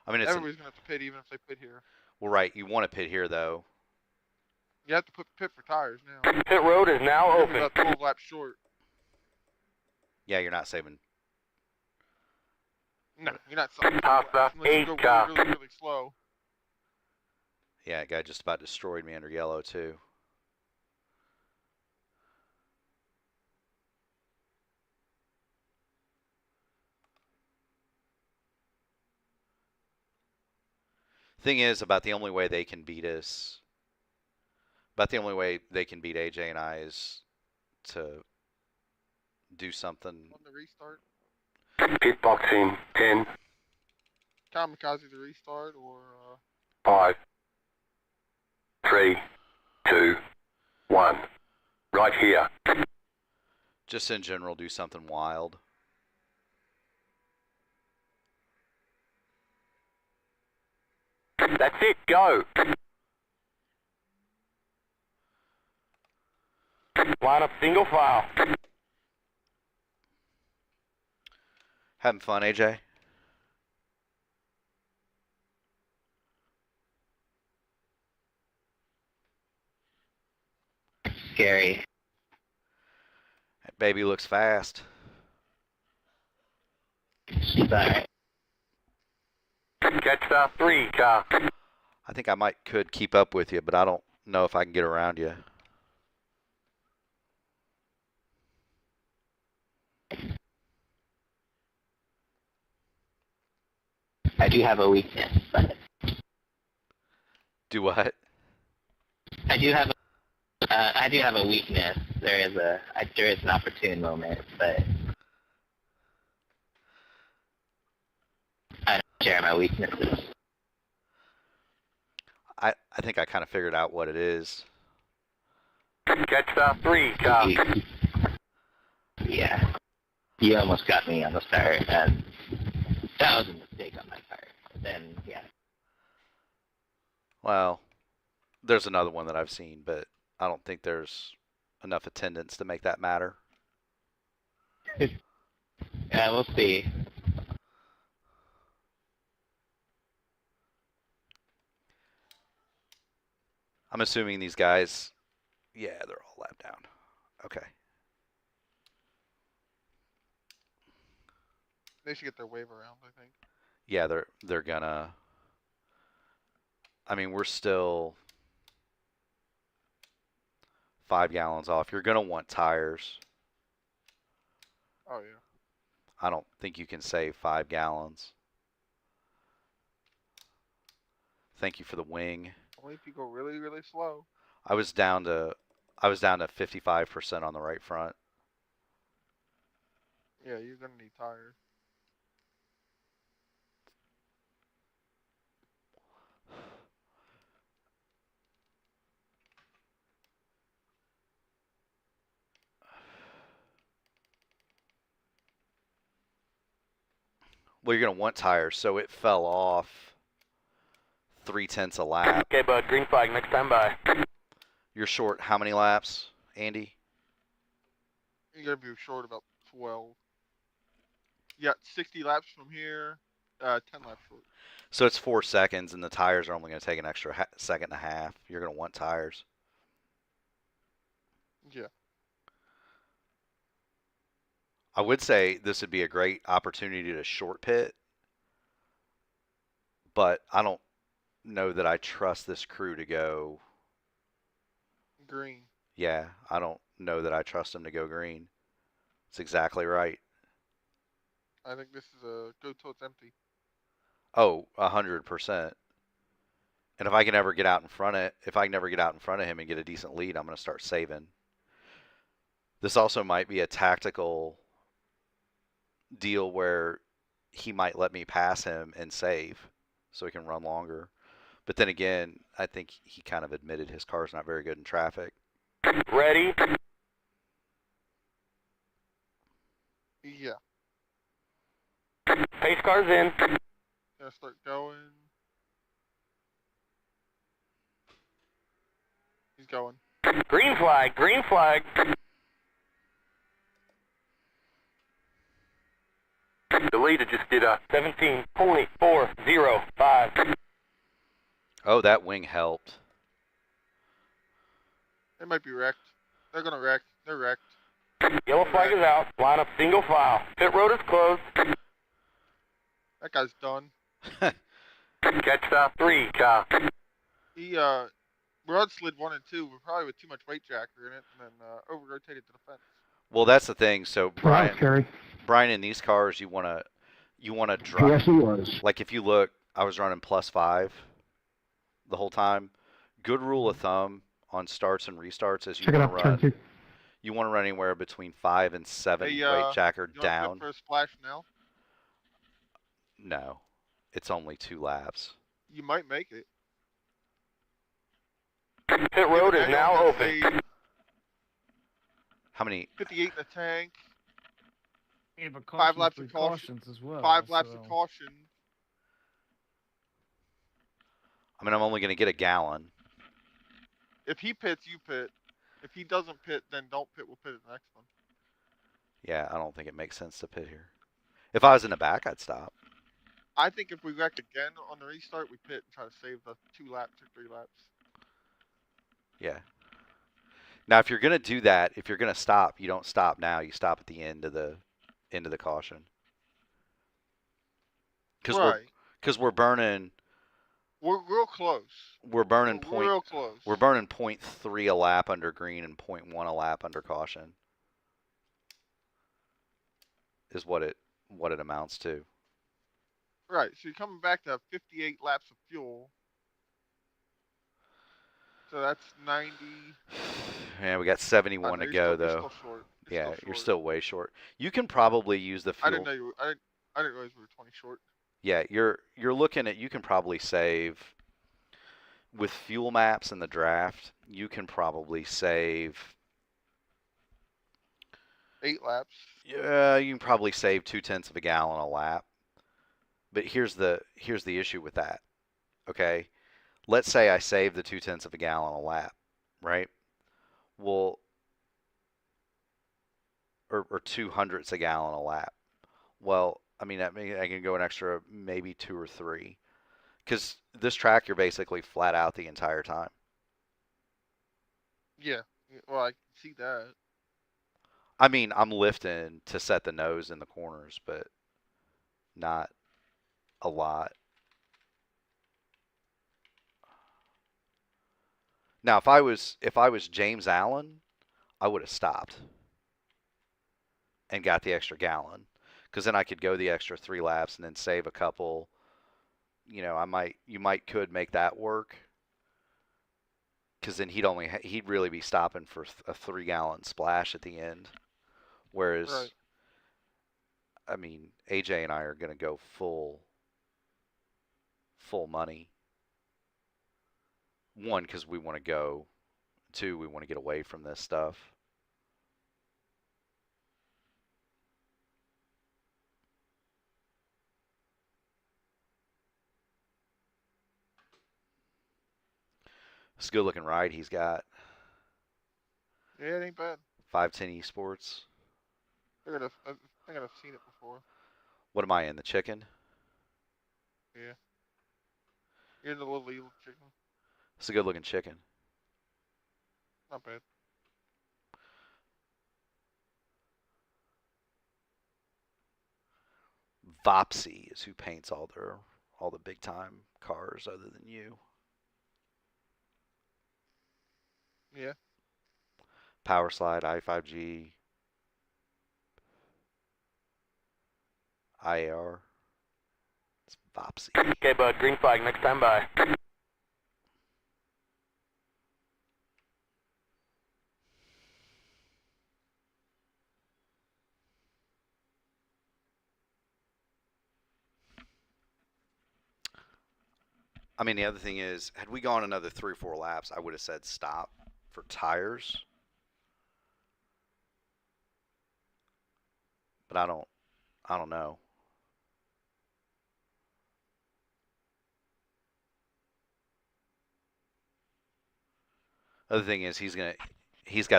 I mean, Everybody's gonna have to pit even if they pit here. well, right. You want to pit here, though. You have to pit for tires now. Pit road is now You're open. about 12 laps short. Yeah, you're not saving. No, you're not. Unless Pasta, you 8 go car. really, really, really slow. Yeah, a guy just about destroyed me under yellow, too. Thing is, about the only way they can beat us, about the only way they can beat AJ and I is to do something. On the restart, Pit box in 10, kamikaze the restart, or 5, 3, 2, 1. Right here. Just in general, do something wild. That's it. Go. Line up single file. Having fun, AJ? Scary. That baby looks fast. She's alright. Catch stop 3 car. I think I could keep up with you, but I don't know if I can get around you. I do have a weakness, but Do what? I do have a weakness. There is an opportune moment, but I don't share my weaknesses. I think I kind of figured out what it is. Catch stop 3, cop. Yeah. You almost got me on the start, and that was a mistake on my part. But then, yeah. Well, there's another one that I've seen, but I don't think there's enough attendance to make that matter. Yeah, we'll see. I'm assuming these guys, yeah, they're all lap down. Okay. They should get their wave around, I think. Yeah, they're gonna. I mean, we're still 5 gallons off. You're gonna want tires. Oh, yeah. I don't think you can save 5 gallons. Thank you for the wing. Only if you go really, really slow. I was down to 55% on the right front. Yeah, you're going to need tires. Well, you're gonna want tires, so it fell off 3/10 a lap. Okay, bud, green flag, next time by. You're short how many laps, Andy? You're going to be short about 12. You got 60 laps from here, 10 laps short. So it's 4 seconds, and the tires are only going to take an extra second and a half. You're going to want tires. Yeah. I would say this would be a great opportunity to short pit, but I don't know that I trust this crew to go. Green. Yeah, I don't know that I trust them to go green. That's exactly right. I think this is a go till it's empty. Oh, 100%. And if I can ever get out in front of him and get a decent lead, I'm going to start saving. This also might be a tactical deal where he might let me pass him and save so he can run longer. But then again, I think he kind of admitted his car's not very good in traffic. Ready? Yeah. Pace car's in. Gonna start going. He's going. Green flag, green flag. The leader just did a 17.405. Oh, that wing helped. They might be wrecked. They're gonna wreck. They're wrecked. Yellow flag is out. Line up single file. Pit road is closed. That guy's done. Catch stop 3, cop. He rod slid 1 and 2, but probably with too much weight jacker in it, and then over rotated to the fence. Well, that's the thing. So Brian, in these cars, you wanna drive. Yes, he was. Like if you look, I was running +5 the whole time. Good rule of thumb on starts and restarts is Check it out, turn 2. you want to run anywhere between 5 and 7 Hey, weight jacker You want to down. go for a splash now? No, it's only 2 laps. You might make it. Pit road is now open. How many? 58 in the tank. Yeah, but 5 laps for of caution. cautions as well. 5 laps of so- caution. I mean, I'm only going to get a gallon. If he pits, you pit. If he doesn't pit, then don't pit. We'll pit at the next one. Yeah, I don't think it makes sense to pit here. If I was in the back, I'd stop. I think if we wreck again on the restart, we pit and try to save the 2 laps or 3 laps. Yeah. Now, if you're going to do that, if you're going to stop, you don't stop now. You stop at the end of the caution. Because we're burning. We're real close. We're burning We're real close. We're burning 0.3 a lap under green and 0.1 a lap under caution. Is what it amounts to. Right, so you're coming back to 58 laps of fuel. So that's 90. Yeah, we got I 71 don't know, to go you're though. still short. You're Yeah, still you're short. still way short. You can probably use the I didn't fuel. know you. I didn't realize we were 20 short. Yeah, you're looking at, you can probably save with fuel maps in the draft. You can probably save. 8 laps. You can probably save 2/10 of a gallon a lap. But here's the issue with that. Okay, let's say I save the 2/10 of a gallon a lap, right? Well, or 200ths a gallon a lap. Well, I mean, I can go an extra maybe 2 or 3, because this track you're basically flat out the entire time. Yeah. Well, I can see that. I mean, I'm lifting to set the nose in the corners, but not a lot. Now, if I was James Allen, I would have stopped and got the extra gallon, because then I could go the extra 3 laps and then save a couple. You know, you could make that work, because then he'd really be stopping for a 3-gallon splash at the end. Whereas, Right. I mean, AJ and I are going to go full money. 1, because we want to go. 2, we want to get away from this stuff. It's a good looking ride he's got. Yeah, it ain't bad. 510 Esports. I think I've seen it before. What am I in? The chicken? Yeah. You're in the little evil chicken. It's a good looking chicken. Not bad. Vopsy is who paints all the big time cars other than you. Yeah. Power Slide, i5G, IAR. It's Vopsy. Okay, bud. Green flag. Next time by. I mean, the other thing is, had we gone another 3 or 4 laps, I would have said stop for tires. But I don't know. Other thing is, he's got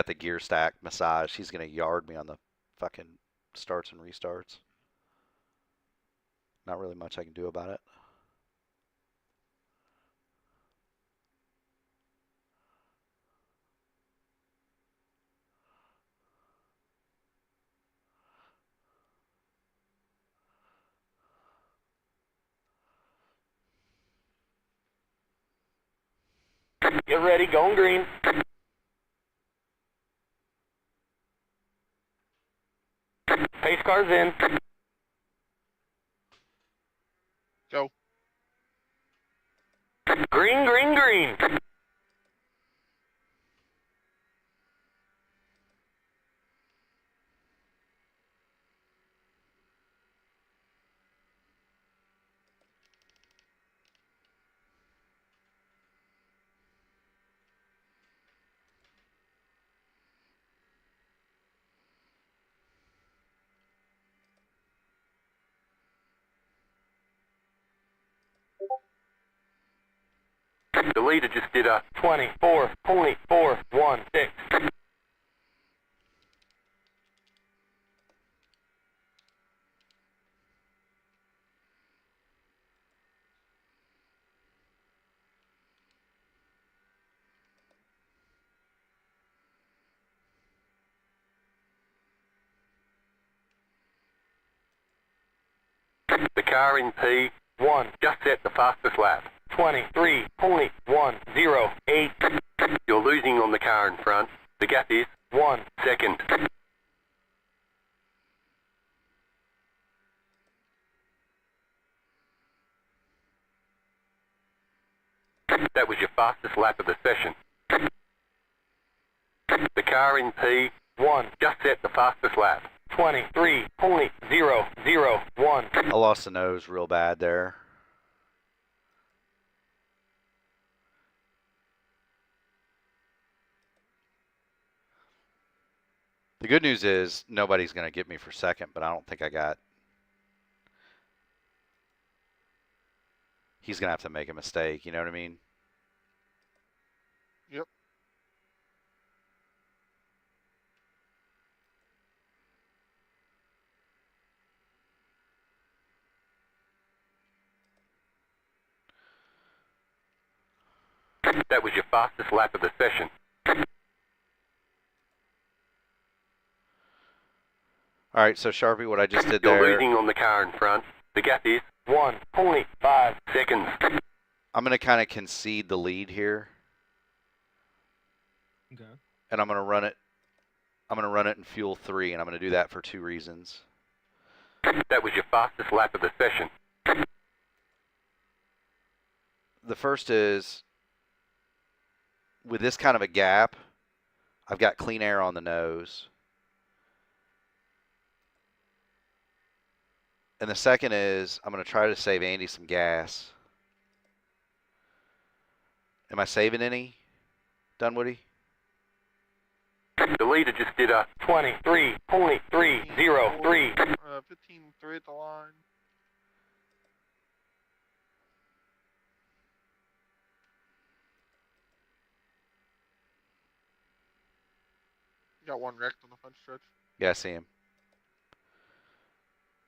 the gear stack massage. He's gonna yard me on the fucking starts and restarts. Not really much I can do about it. Get ready. Going green. Pace car's in. Go. Green, green, green. The leader just did a 24.416. The car in P1 just set the fastest lap. 23.108. You're losing on the car in front. The gap is 1 second. That was your fastest lap of the session. The car in P1 just set the fastest lap. 23.001. I lost the nose real bad there. The good news is nobody's going to get me for second, but I don't think I got. He's going to have to make a mistake, you know what I mean? Yep. That was your fastest lap of the session. All right, so Sharpie, what I just did You're there, leading on the car in front. The gap is 1.5 seconds. I'm going to kind of concede the lead here, Okay. and I'm going to run it. I'm going to run it in fuel 3, and I'm going to do that for 2 reasons. That was your fastest lap of the session. The first is, with this kind of a gap, I've got clean air on the nose. And the second is, I'm going to try to save Andy some gas. Am I saving any, Dunwoody? The leader just did a 23.303. 15.3 at the line. You got one wrecked on the front stretch. Yeah, I see him.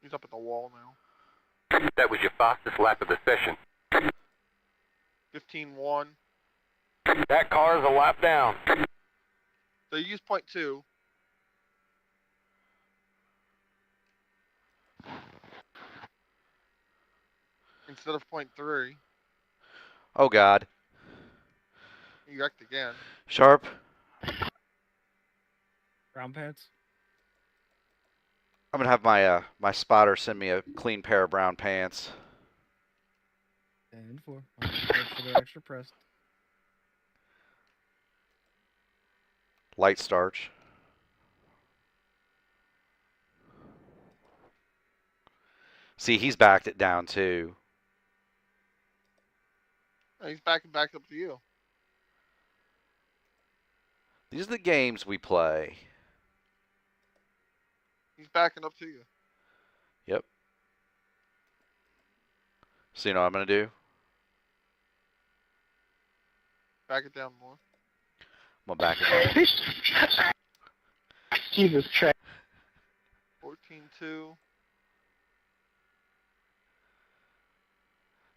He's up at the wall now. That was your fastest lap of the session. 15.1. That car is a lap down. So you use 0.2. Instead of 0.3. Oh, God. You wrecked again. Sharp, Brown pants. I'm going to have my my spotter send me a clean pair of brown pants. And 4. Make sure they're extra pressed. Light starch. See, he's backed it down, too. Oh, he's backing back up to you. These are the games we play. He's backing up to you. Yep. So you know what I'm going to do? Back it down more. I'm going to back it down. Jesus Christ. 14.2.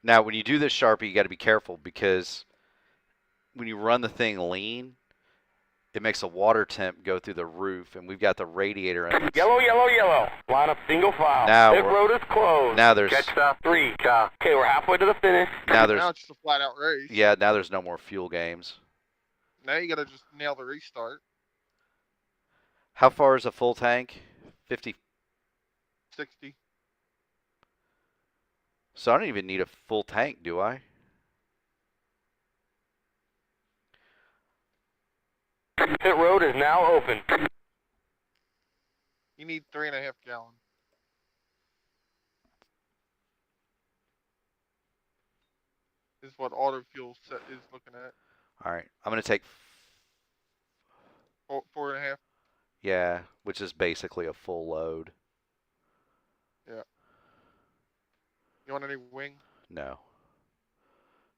Now, when you do this, Sharpie, you got to be careful because when you run the thing lean, it makes a water temp go through the roof, and we've got the radiator in. Yellow, yellow, yellow. Line up single file. Now Pit we're- road is closed. Now there's Catch stop 3, car. Okay, we're halfway to the finish. now Now there's it's just a flat out race. yeah now there's no more fuel games. Now you gotta just nail the restart. How far is a full tank? 50. 60. So I don't even need a full tank, do I? Pit road is now open. You need 3.5 gallons. Is what auto fuel set is looking at. All right, I'm gonna take 4.5. yeah, which is basically a full load. You want any wing? No,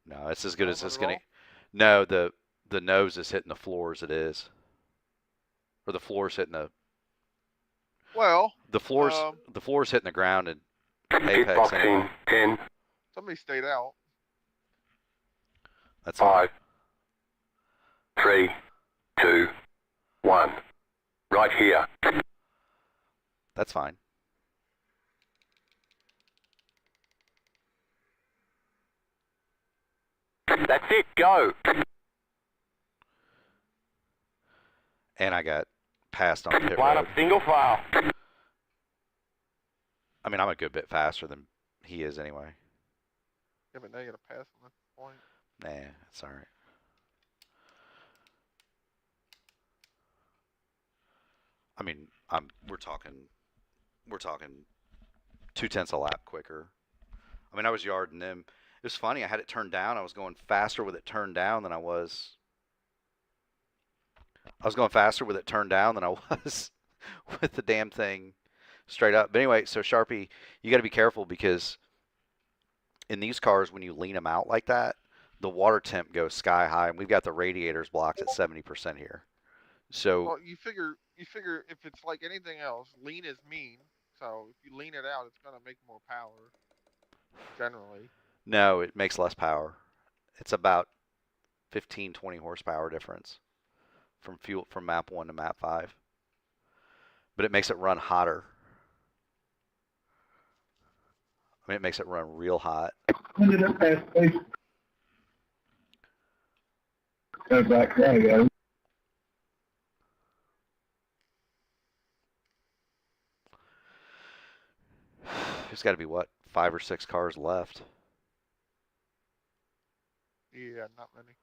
no, it's as good as Not it's at gonna. all? No, the nose is hitting the floor as it is, or the floor's hitting Well, the floor's hitting the ground and apex. Hitboxing Anyway. 10, somebody stayed out. That's fine. 5, 3, 2, 1. Right here. That's fine. That's it, go. And I got passed on pit Line road. up single file. I mean, I'm a good bit faster than he is anyway. Yeah, but now you gotta pass on that point. Nah, That's all right. I mean, we're talking 2/10 a lap quicker. I mean, I was yarding them. It was funny. I had it turned down. I was going faster with it turned down than I was. I was going faster with it turned down than I was with the damn thing straight up. But anyway, so Sharpie, you got to be careful because in these cars, when you lean them out like that, the water temp goes sky high, and we've got the radiators blocked at 70% here. So Well, you figure if it's like anything else, lean is mean. So if you lean it out, it's gonna make more power. Generally. no, it makes less power. It's about 15, 20 horsepower difference from map 1 to map 5. But it makes it run hotter. I mean, it makes it run real hot. Go back, there you go. There's got to be, what, 5 or 6 cars left. Yeah, not many.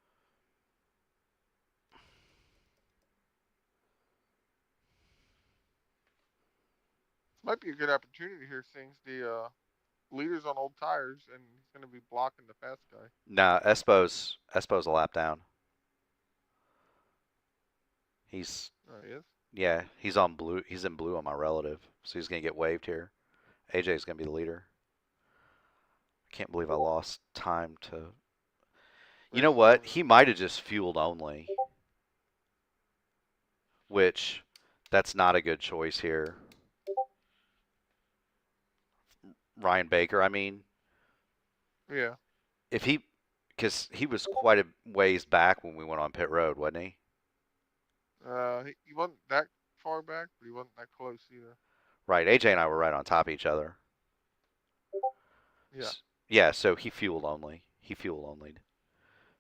Might be a good opportunity here, seeing the leader's on old tires, and he's gonna be blocking the fast guy. Nah, Espo's a lap down. He's Oh, he is? Yeah, he's on blue. He's in blue on my relative, so he's gonna get waved here. AJ's gonna be the leader. I can't believe I lost time to. You know what? He might have just fueled only, which that's not a good choice here. Ryan Baker, I mean, Yeah. because he was quite a ways back when we went on pit road, wasn't he? He wasn't that far back, but he wasn't that close either. Right, AJ and I were right on top of each other. Yeah. Yeah, so he fueled only.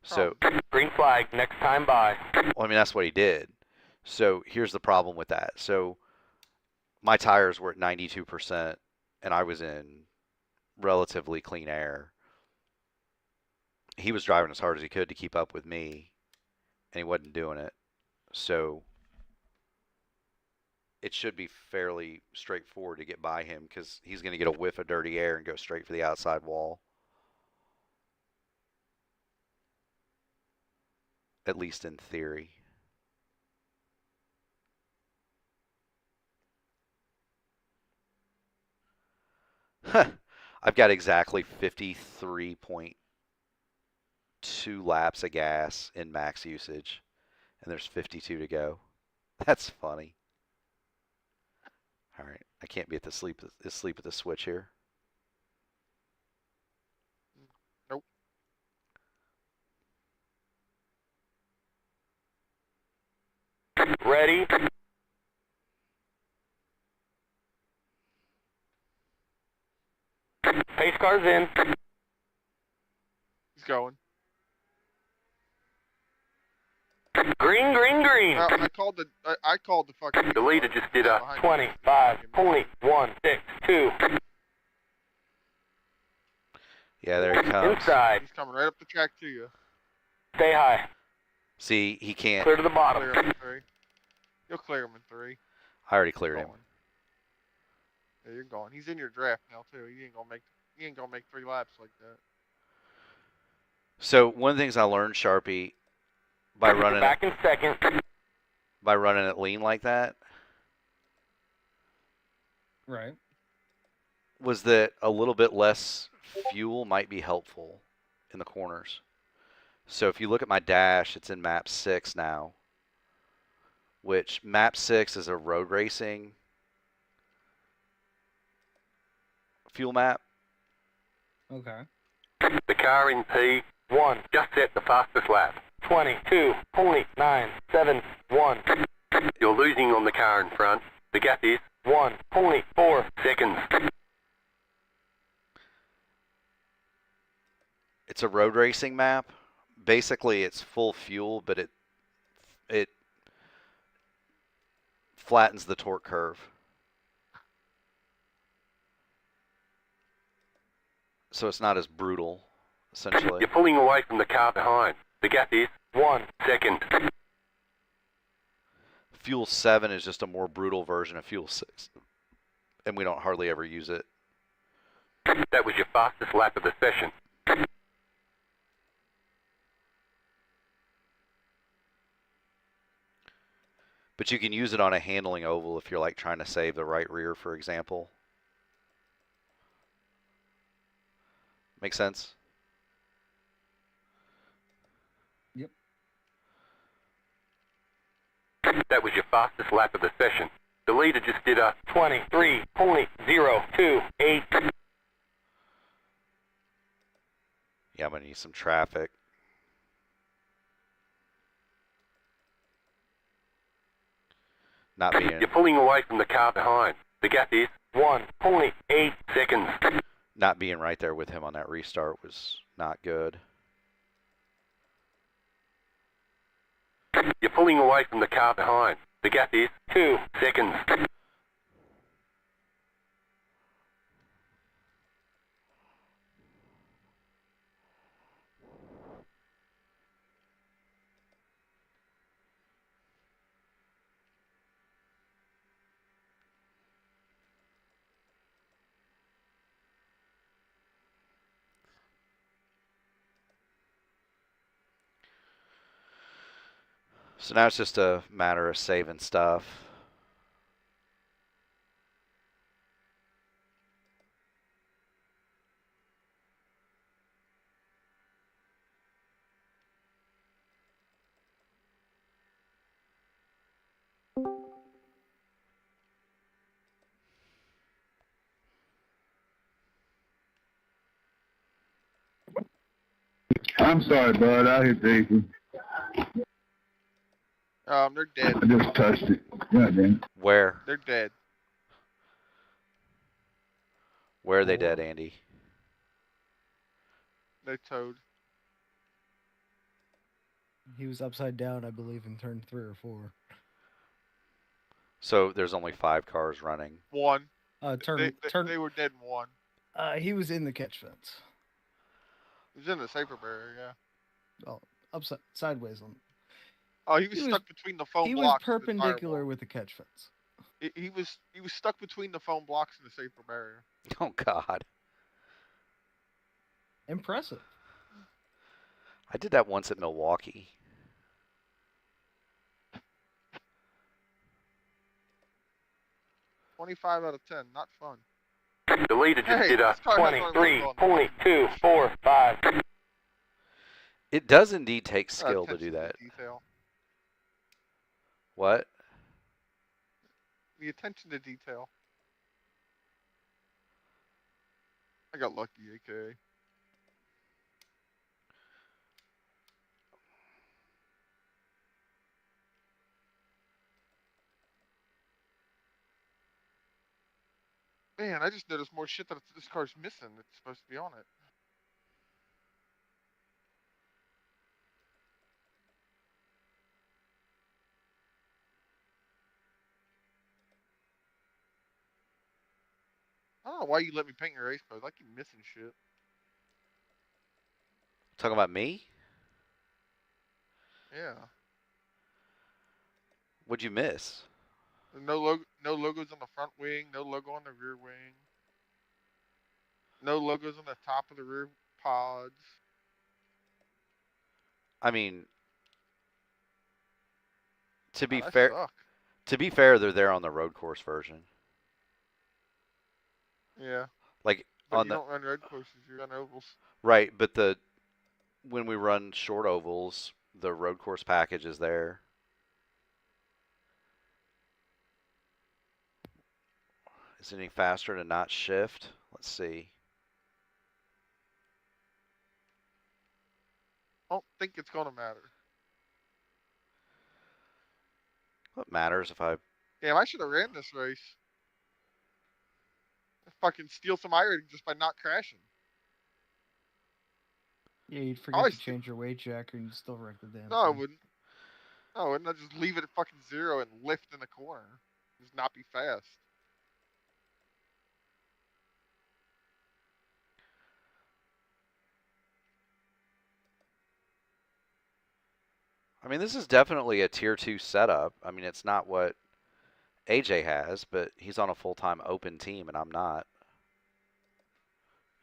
So, Green flag, next time by. well, I mean, that's what he did. So here's the problem with that. So my tires were at 92%, and I was in relatively clean air. He was driving as hard as he could to keep up with me, and he wasn't doing it. So it should be fairly straightforward to get by him because he's going to get a whiff of dirty air and go straight for the outside wall. At least in theory. I've got exactly 53.2 laps of gas in max usage, and there's 52 to go. That's funny. All right, I can't be asleep at the switch here. Nope. Ready? Pace car's in. He's going. Green, green, green. I called the fucking. The leader just did a behind me. 25.162. Yeah, there he comes. Inside. He's coming right up the track to you. Stay high. See, he can't. Clear to the bottom. Clear him in 3. You'll clear him in 3. I already cleared him. Going. Yeah, you're going. He's in your draft now too. He ain't gonna make 3 laps like that. So one of the things I learned, Sharpie, by running Back in second. it lean like that, Right. was that a little bit less fuel might be helpful in the corners. So if you look at my dash, it's in map 6 now, which map 6 is a road racing fuel map. Okay. The car in P1 just set the fastest lap. 22.971. You're losing on the car in front. The gap is 1.4 seconds. It's a road racing map. Basically, it's full fuel, but it flattens the torque curve. So it's not as brutal, essentially. You're pulling away from the car behind. The gap is 1 second. Fuel 7 is just a more brutal version of Fuel 6, and we don't hardly ever use it. That was your fastest lap of the session. But you can use it on a handling oval if you're like trying to save the right rear, for example. Make sense? Yep. That was your fastest lap of the session. The leader just did a 23.028. Yeah, I'm going to need some traffic. Not being... You're pulling away from the car behind. The gap is 1.8 seconds. Not being right there with him on that restart was not good. You're pulling away from the car behind. The gap is 2 seconds. So now it's just a matter of saving stuff. I'm sorry, bud. I hit Jason. They're dead. I just touched it. God damn. Where? They're dead. Where are they dead, Andy? They're towed. He was upside down, I believe, in turn 3 or 4. So there's only 5 cars running. One. Turn. They were dead in one. He was in the catch fence. He was in the safer barrier, yeah. Oh, upside, sideways on. Oh, he was stuck between the foam He was blocks. perpendicular with the catch fence. He was stuck between the foam blocks and the safer barrier. Oh, God. Impressive. I did that once at Milwaukee. $25 out of 10, not fun. The leader just Hey, did a this car has only one 23.245. It does indeed take skill to do Attention that. detail. What? The attention to detail. I got lucky, aka. Man, I just noticed more shit that this car's missing that's supposed to be on it. I don't know why you let me paint your race cars. I keep missing shit. Talking about me? Yeah. What'd you miss? There's no logos on the front wing, no logo on the rear wing. No logos on the top of the rear pods. I mean, to be That fair, suck. they're there on the road course version. Yeah. Like But on you the don't run road courses, you run ovals. right, but when we run short ovals, the road course package is there. Is it any faster to not shift? Let's see. I don't think it's gonna matter. What matters if I... Damn, I should have ran this race. Fucking steal some iron just by not crashing. Yeah, you'd I forget always to change your weight jacker and you'd still wreck the damn No, I thing. wouldn't. No, I wouldn't. I'd just leave it at fucking 0 and lift in the corner. Just not be fast. I mean, this is definitely a tier 2 setup. I mean, it's not what AJ has, but he's on a full-time open team, and I'm not.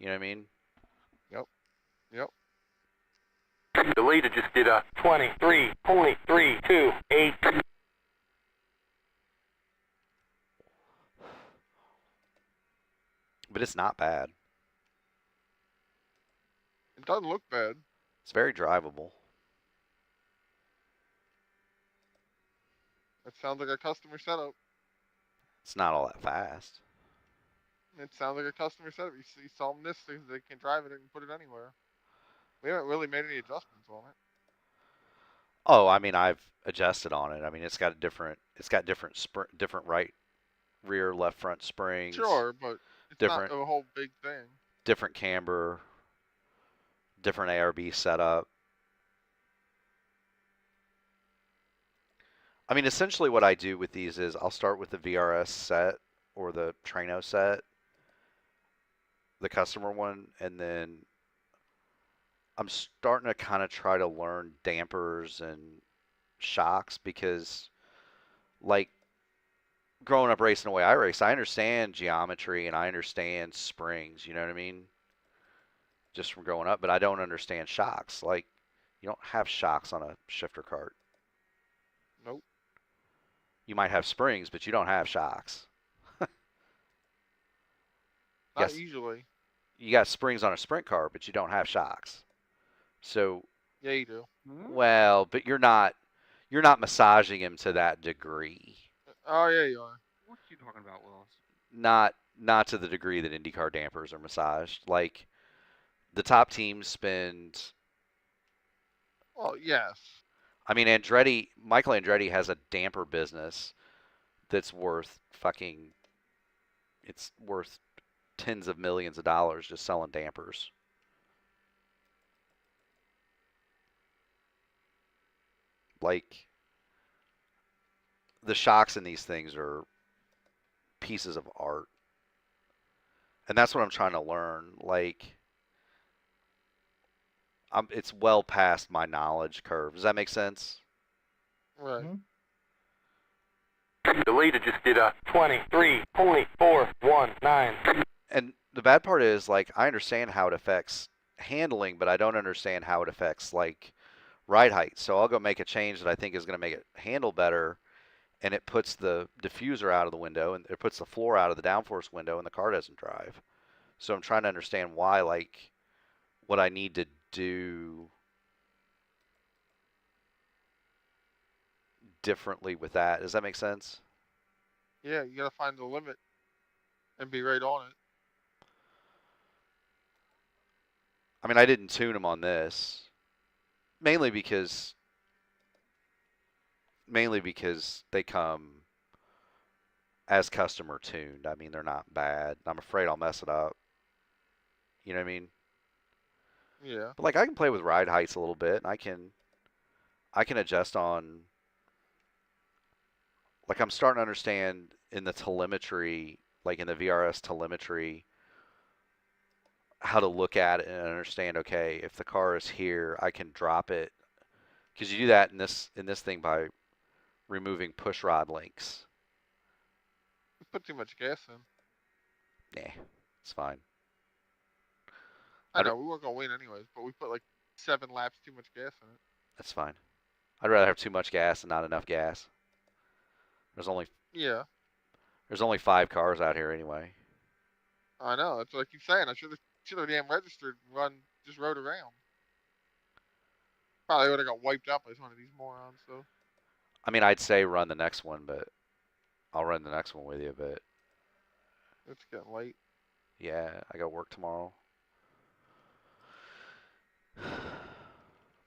You know what I mean? Yep. Yep. The leader just did a 23.328. But it's not bad. It doesn't look bad. It's very drivable. It sounds like a customer setup. It's not all that fast. It sounds like a customer setup. You sell them this so they can drive it and put it anywhere. We haven't really made any adjustments on it. Oh, I mean, I've adjusted on it. I mean, it's got different right, rear, left, front springs. Sure, but it's different, not a whole big thing. different camber, different ARB setup. I mean, essentially what I do with these is I'll start with the VRS set or the Trano set, the customer one, and then I'm starting to kind of try to learn dampers and shocks because, like, growing up racing the way I race, I understand geometry and I understand springs, you know what I mean? Just from growing up, but I don't understand shocks. Like, you don't have shocks on a shifter cart. Nope. You might have springs, but you don't have shocks. Not Yes. usually. You got springs on a sprint car, but you don't have shocks. So, Yeah, you do. well, but you're not massaging him to that degree. Oh, yeah, you are. What are you talking about, Willis? Not to the degree that IndyCar dampers are massaged. Like, the top teams spend. Well, yes. I mean, Michael Andretti has a damper business that's worth it's worth tens of millions of dollars just selling dampers. Like, the shocks in these things are pieces of art. And that's what I'm trying to learn. Like, it's well past my knowledge curve. Does that make sense? Right. The leader just did a 23.419. And the bad part is, like, I understand how it affects handling, but I don't understand how it affects, like, ride height. So I'll go make a change that I think is going to make it handle better, and it puts the diffuser out of the window, and it puts the floor out of the downforce window, and the car doesn't drive. So I'm trying to understand why, like, what I need to do differently with that. Does that make sense? Yeah, you gotta find the limit and be right on it. I mean, I didn't tune them on this, mainly because they come as customer tuned. I mean, they're not bad. I'm afraid I'll mess it up. You know what I mean? Yeah. But, like, I can play with ride heights a little bit, and I can adjust on. Like, I'm starting to understand in the telemetry, like in the VRS telemetry, how to look at it and understand, okay, if the car is here, I can drop it. Because you do that in this thing by removing push rod links. We put too much gas in. Nah, it's fine. I know, we weren't gonna win anyways, but we put like 7 laps too much gas in it. That's fine. I'd rather have too much gas than not enough gas. There's only Yeah. 5 cars out here anyway. I know, that's what I keep saying. I should have damn registered and just rode around. Probably would have got wiped out by one of these morons, though. I mean, I'd say run the next one, but I'll run the next one with you, but It's getting late. yeah, I got work tomorrow.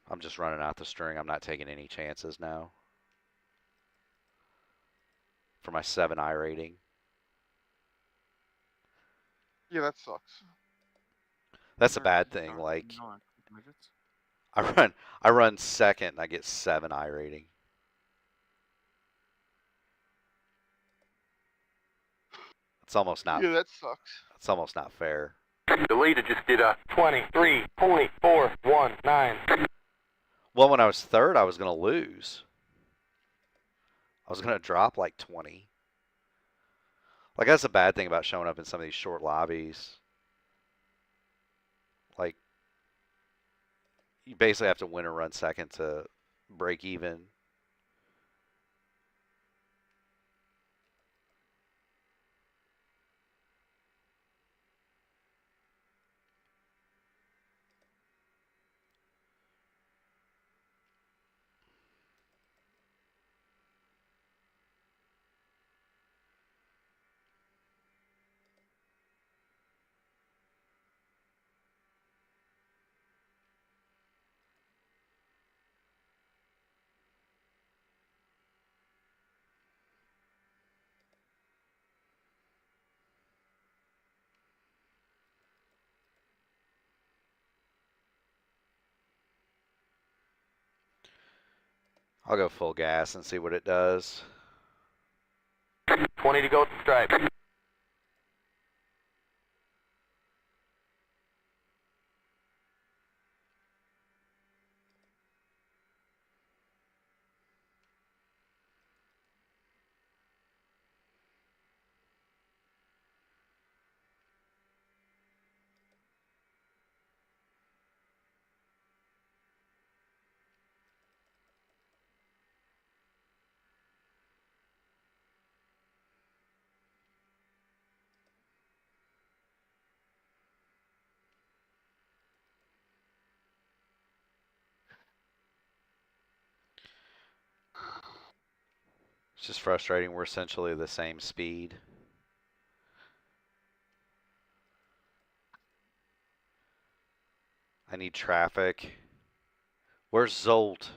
I'm just running out the string. I'm not taking any chances now. For my 7 rating. Yeah, that sucks. That's a bad thing. Like, No, midgets. I run second and I get 7 rating. It's almost not. Yeah, that sucks. It's almost not fair. The leader just did a 23.419. Well, when I was third, I was going to lose. I was going to drop like 20. Like, that's a bad thing about showing up in some of these short lobbies. Like, you basically have to win or run second to break even. I'll go full gas and see what it does. 20 to go at the stripe. It's just frustrating. We're essentially the same speed. I need traffic. Where's Zolt?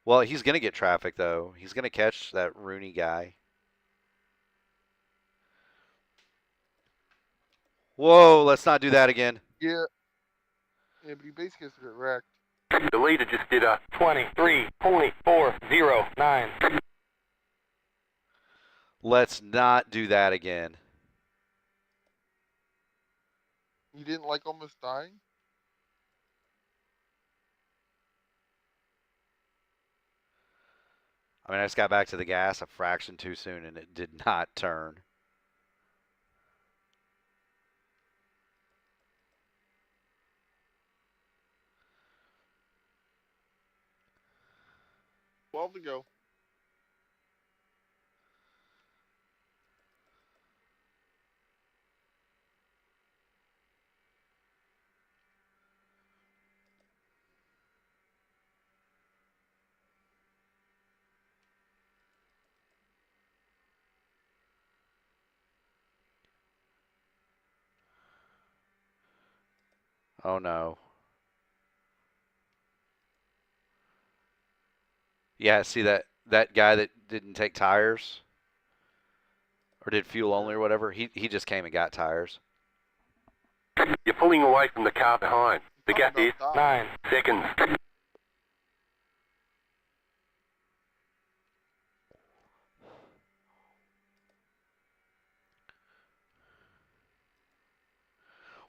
Well, he's going to get traffic, though. He's going to catch that Rooney guy. Whoa, let's not do that again. Yeah. Yeah, but he basically has to get wrecked. The leader just did a 23.409. Let's not do that again. You didn't like almost dying? I mean, I just got back to the gas a fraction too soon, and it did not turn. Twelve to go. Oh, no. Yeah, see that guy that didn't take tires? Or did fuel only or whatever? He just came and got tires. You're pulling away from the car behind. The gap is 9 seconds.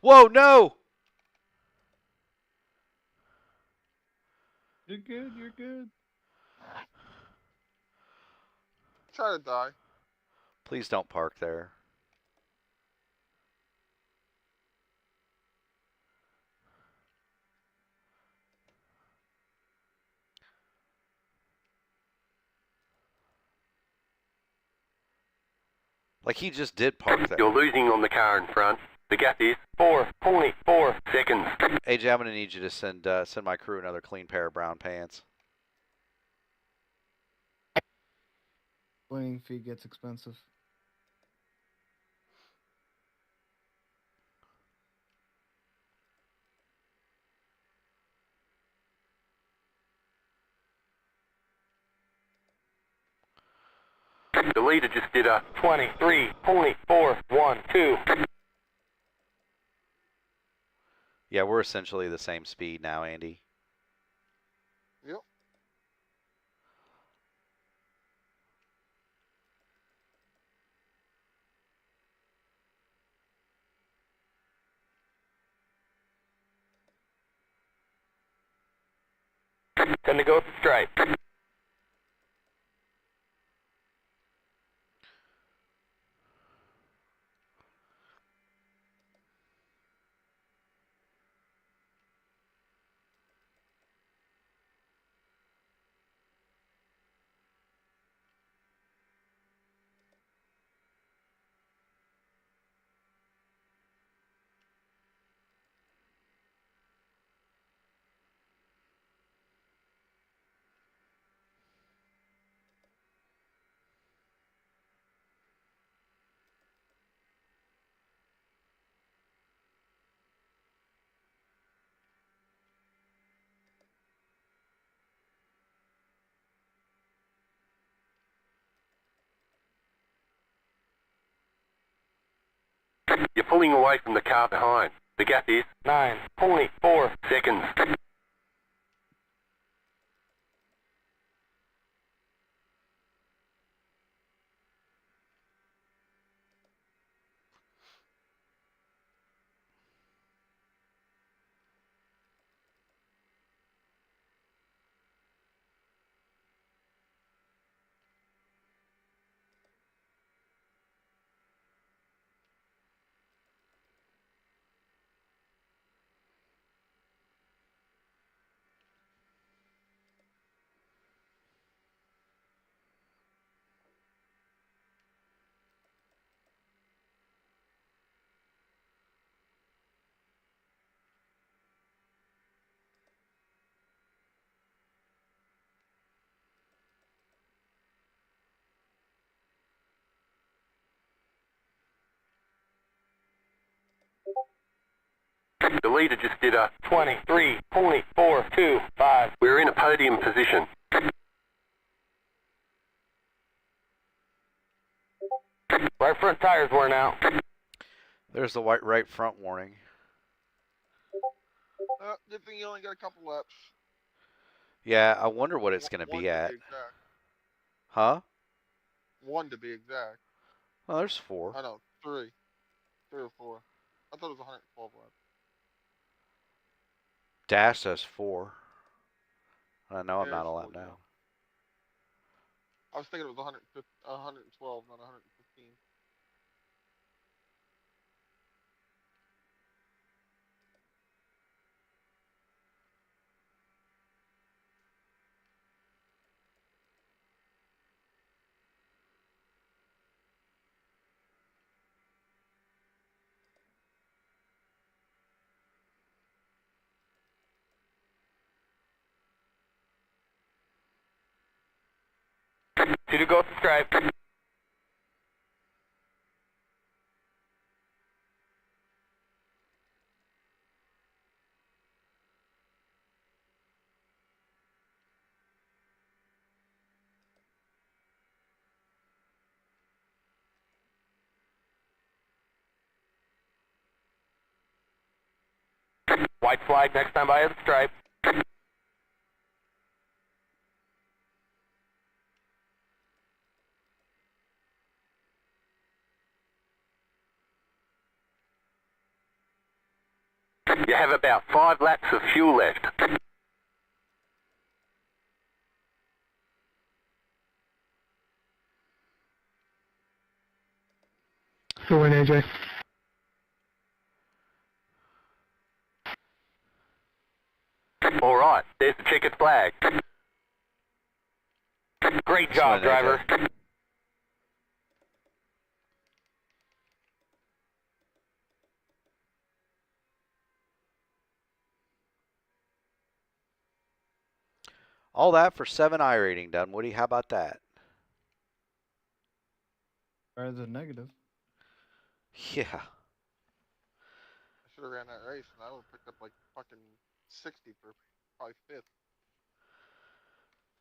Whoa, no! You're good. You're good. Try to die. Please don't park there. Like, he just did park there. You're losing on the car in front. The gap is 4.4 seconds. AJ, I'm going to need you to send my crew another clean pair of brown pants. Cleaning fee gets expensive. The leader just did a 23.412. Yeah, we're essentially the same speed now, Andy. Yep. to go to stripe. You're pulling away from the car behind. The gap is 9.4 seconds. The leader just did a 23.425. We're in a podium position. Right front tire's worn out. There's the white right front warning. Good thing you only got a couple laps. Yeah, I wonder what it's going to One be at. exact. Huh? One to be exact. Oh, there's 4. I know, 3. 3 or 4. I thought it was 112 laps. Dash says 4. I know I'm Yeah, not it's a lap 4 down. now. I was thinking it was 112, not 115. Two to go to stripe. White flag next time by the stripe. You have about 5 laps of fuel left. So in, AJ. All right, there's the checkered flag. Great job, Excellent, driver. AJ. All that for 7 I rating, Dunwoody. How about that? Better than negative. Yeah. I should have ran that race and I would have picked up like fucking 60 for probably 5th.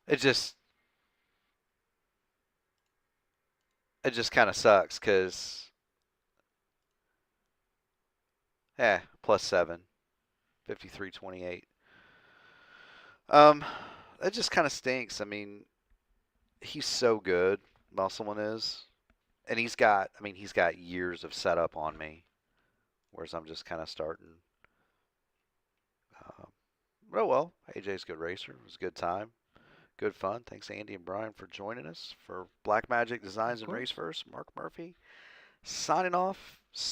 It just kind of sucks because, plus 7, 53.28. That just kind of stinks. I mean, he's so good, Musselman is, and he's got years of setup on me, whereas I'm just kind of starting. Oh well, AJ's a good racer. It was a good time. Good fun. Thanks, Andy and Brian, for joining us. For Black Magic Designs and course. Race First, Mark Murphy signing off.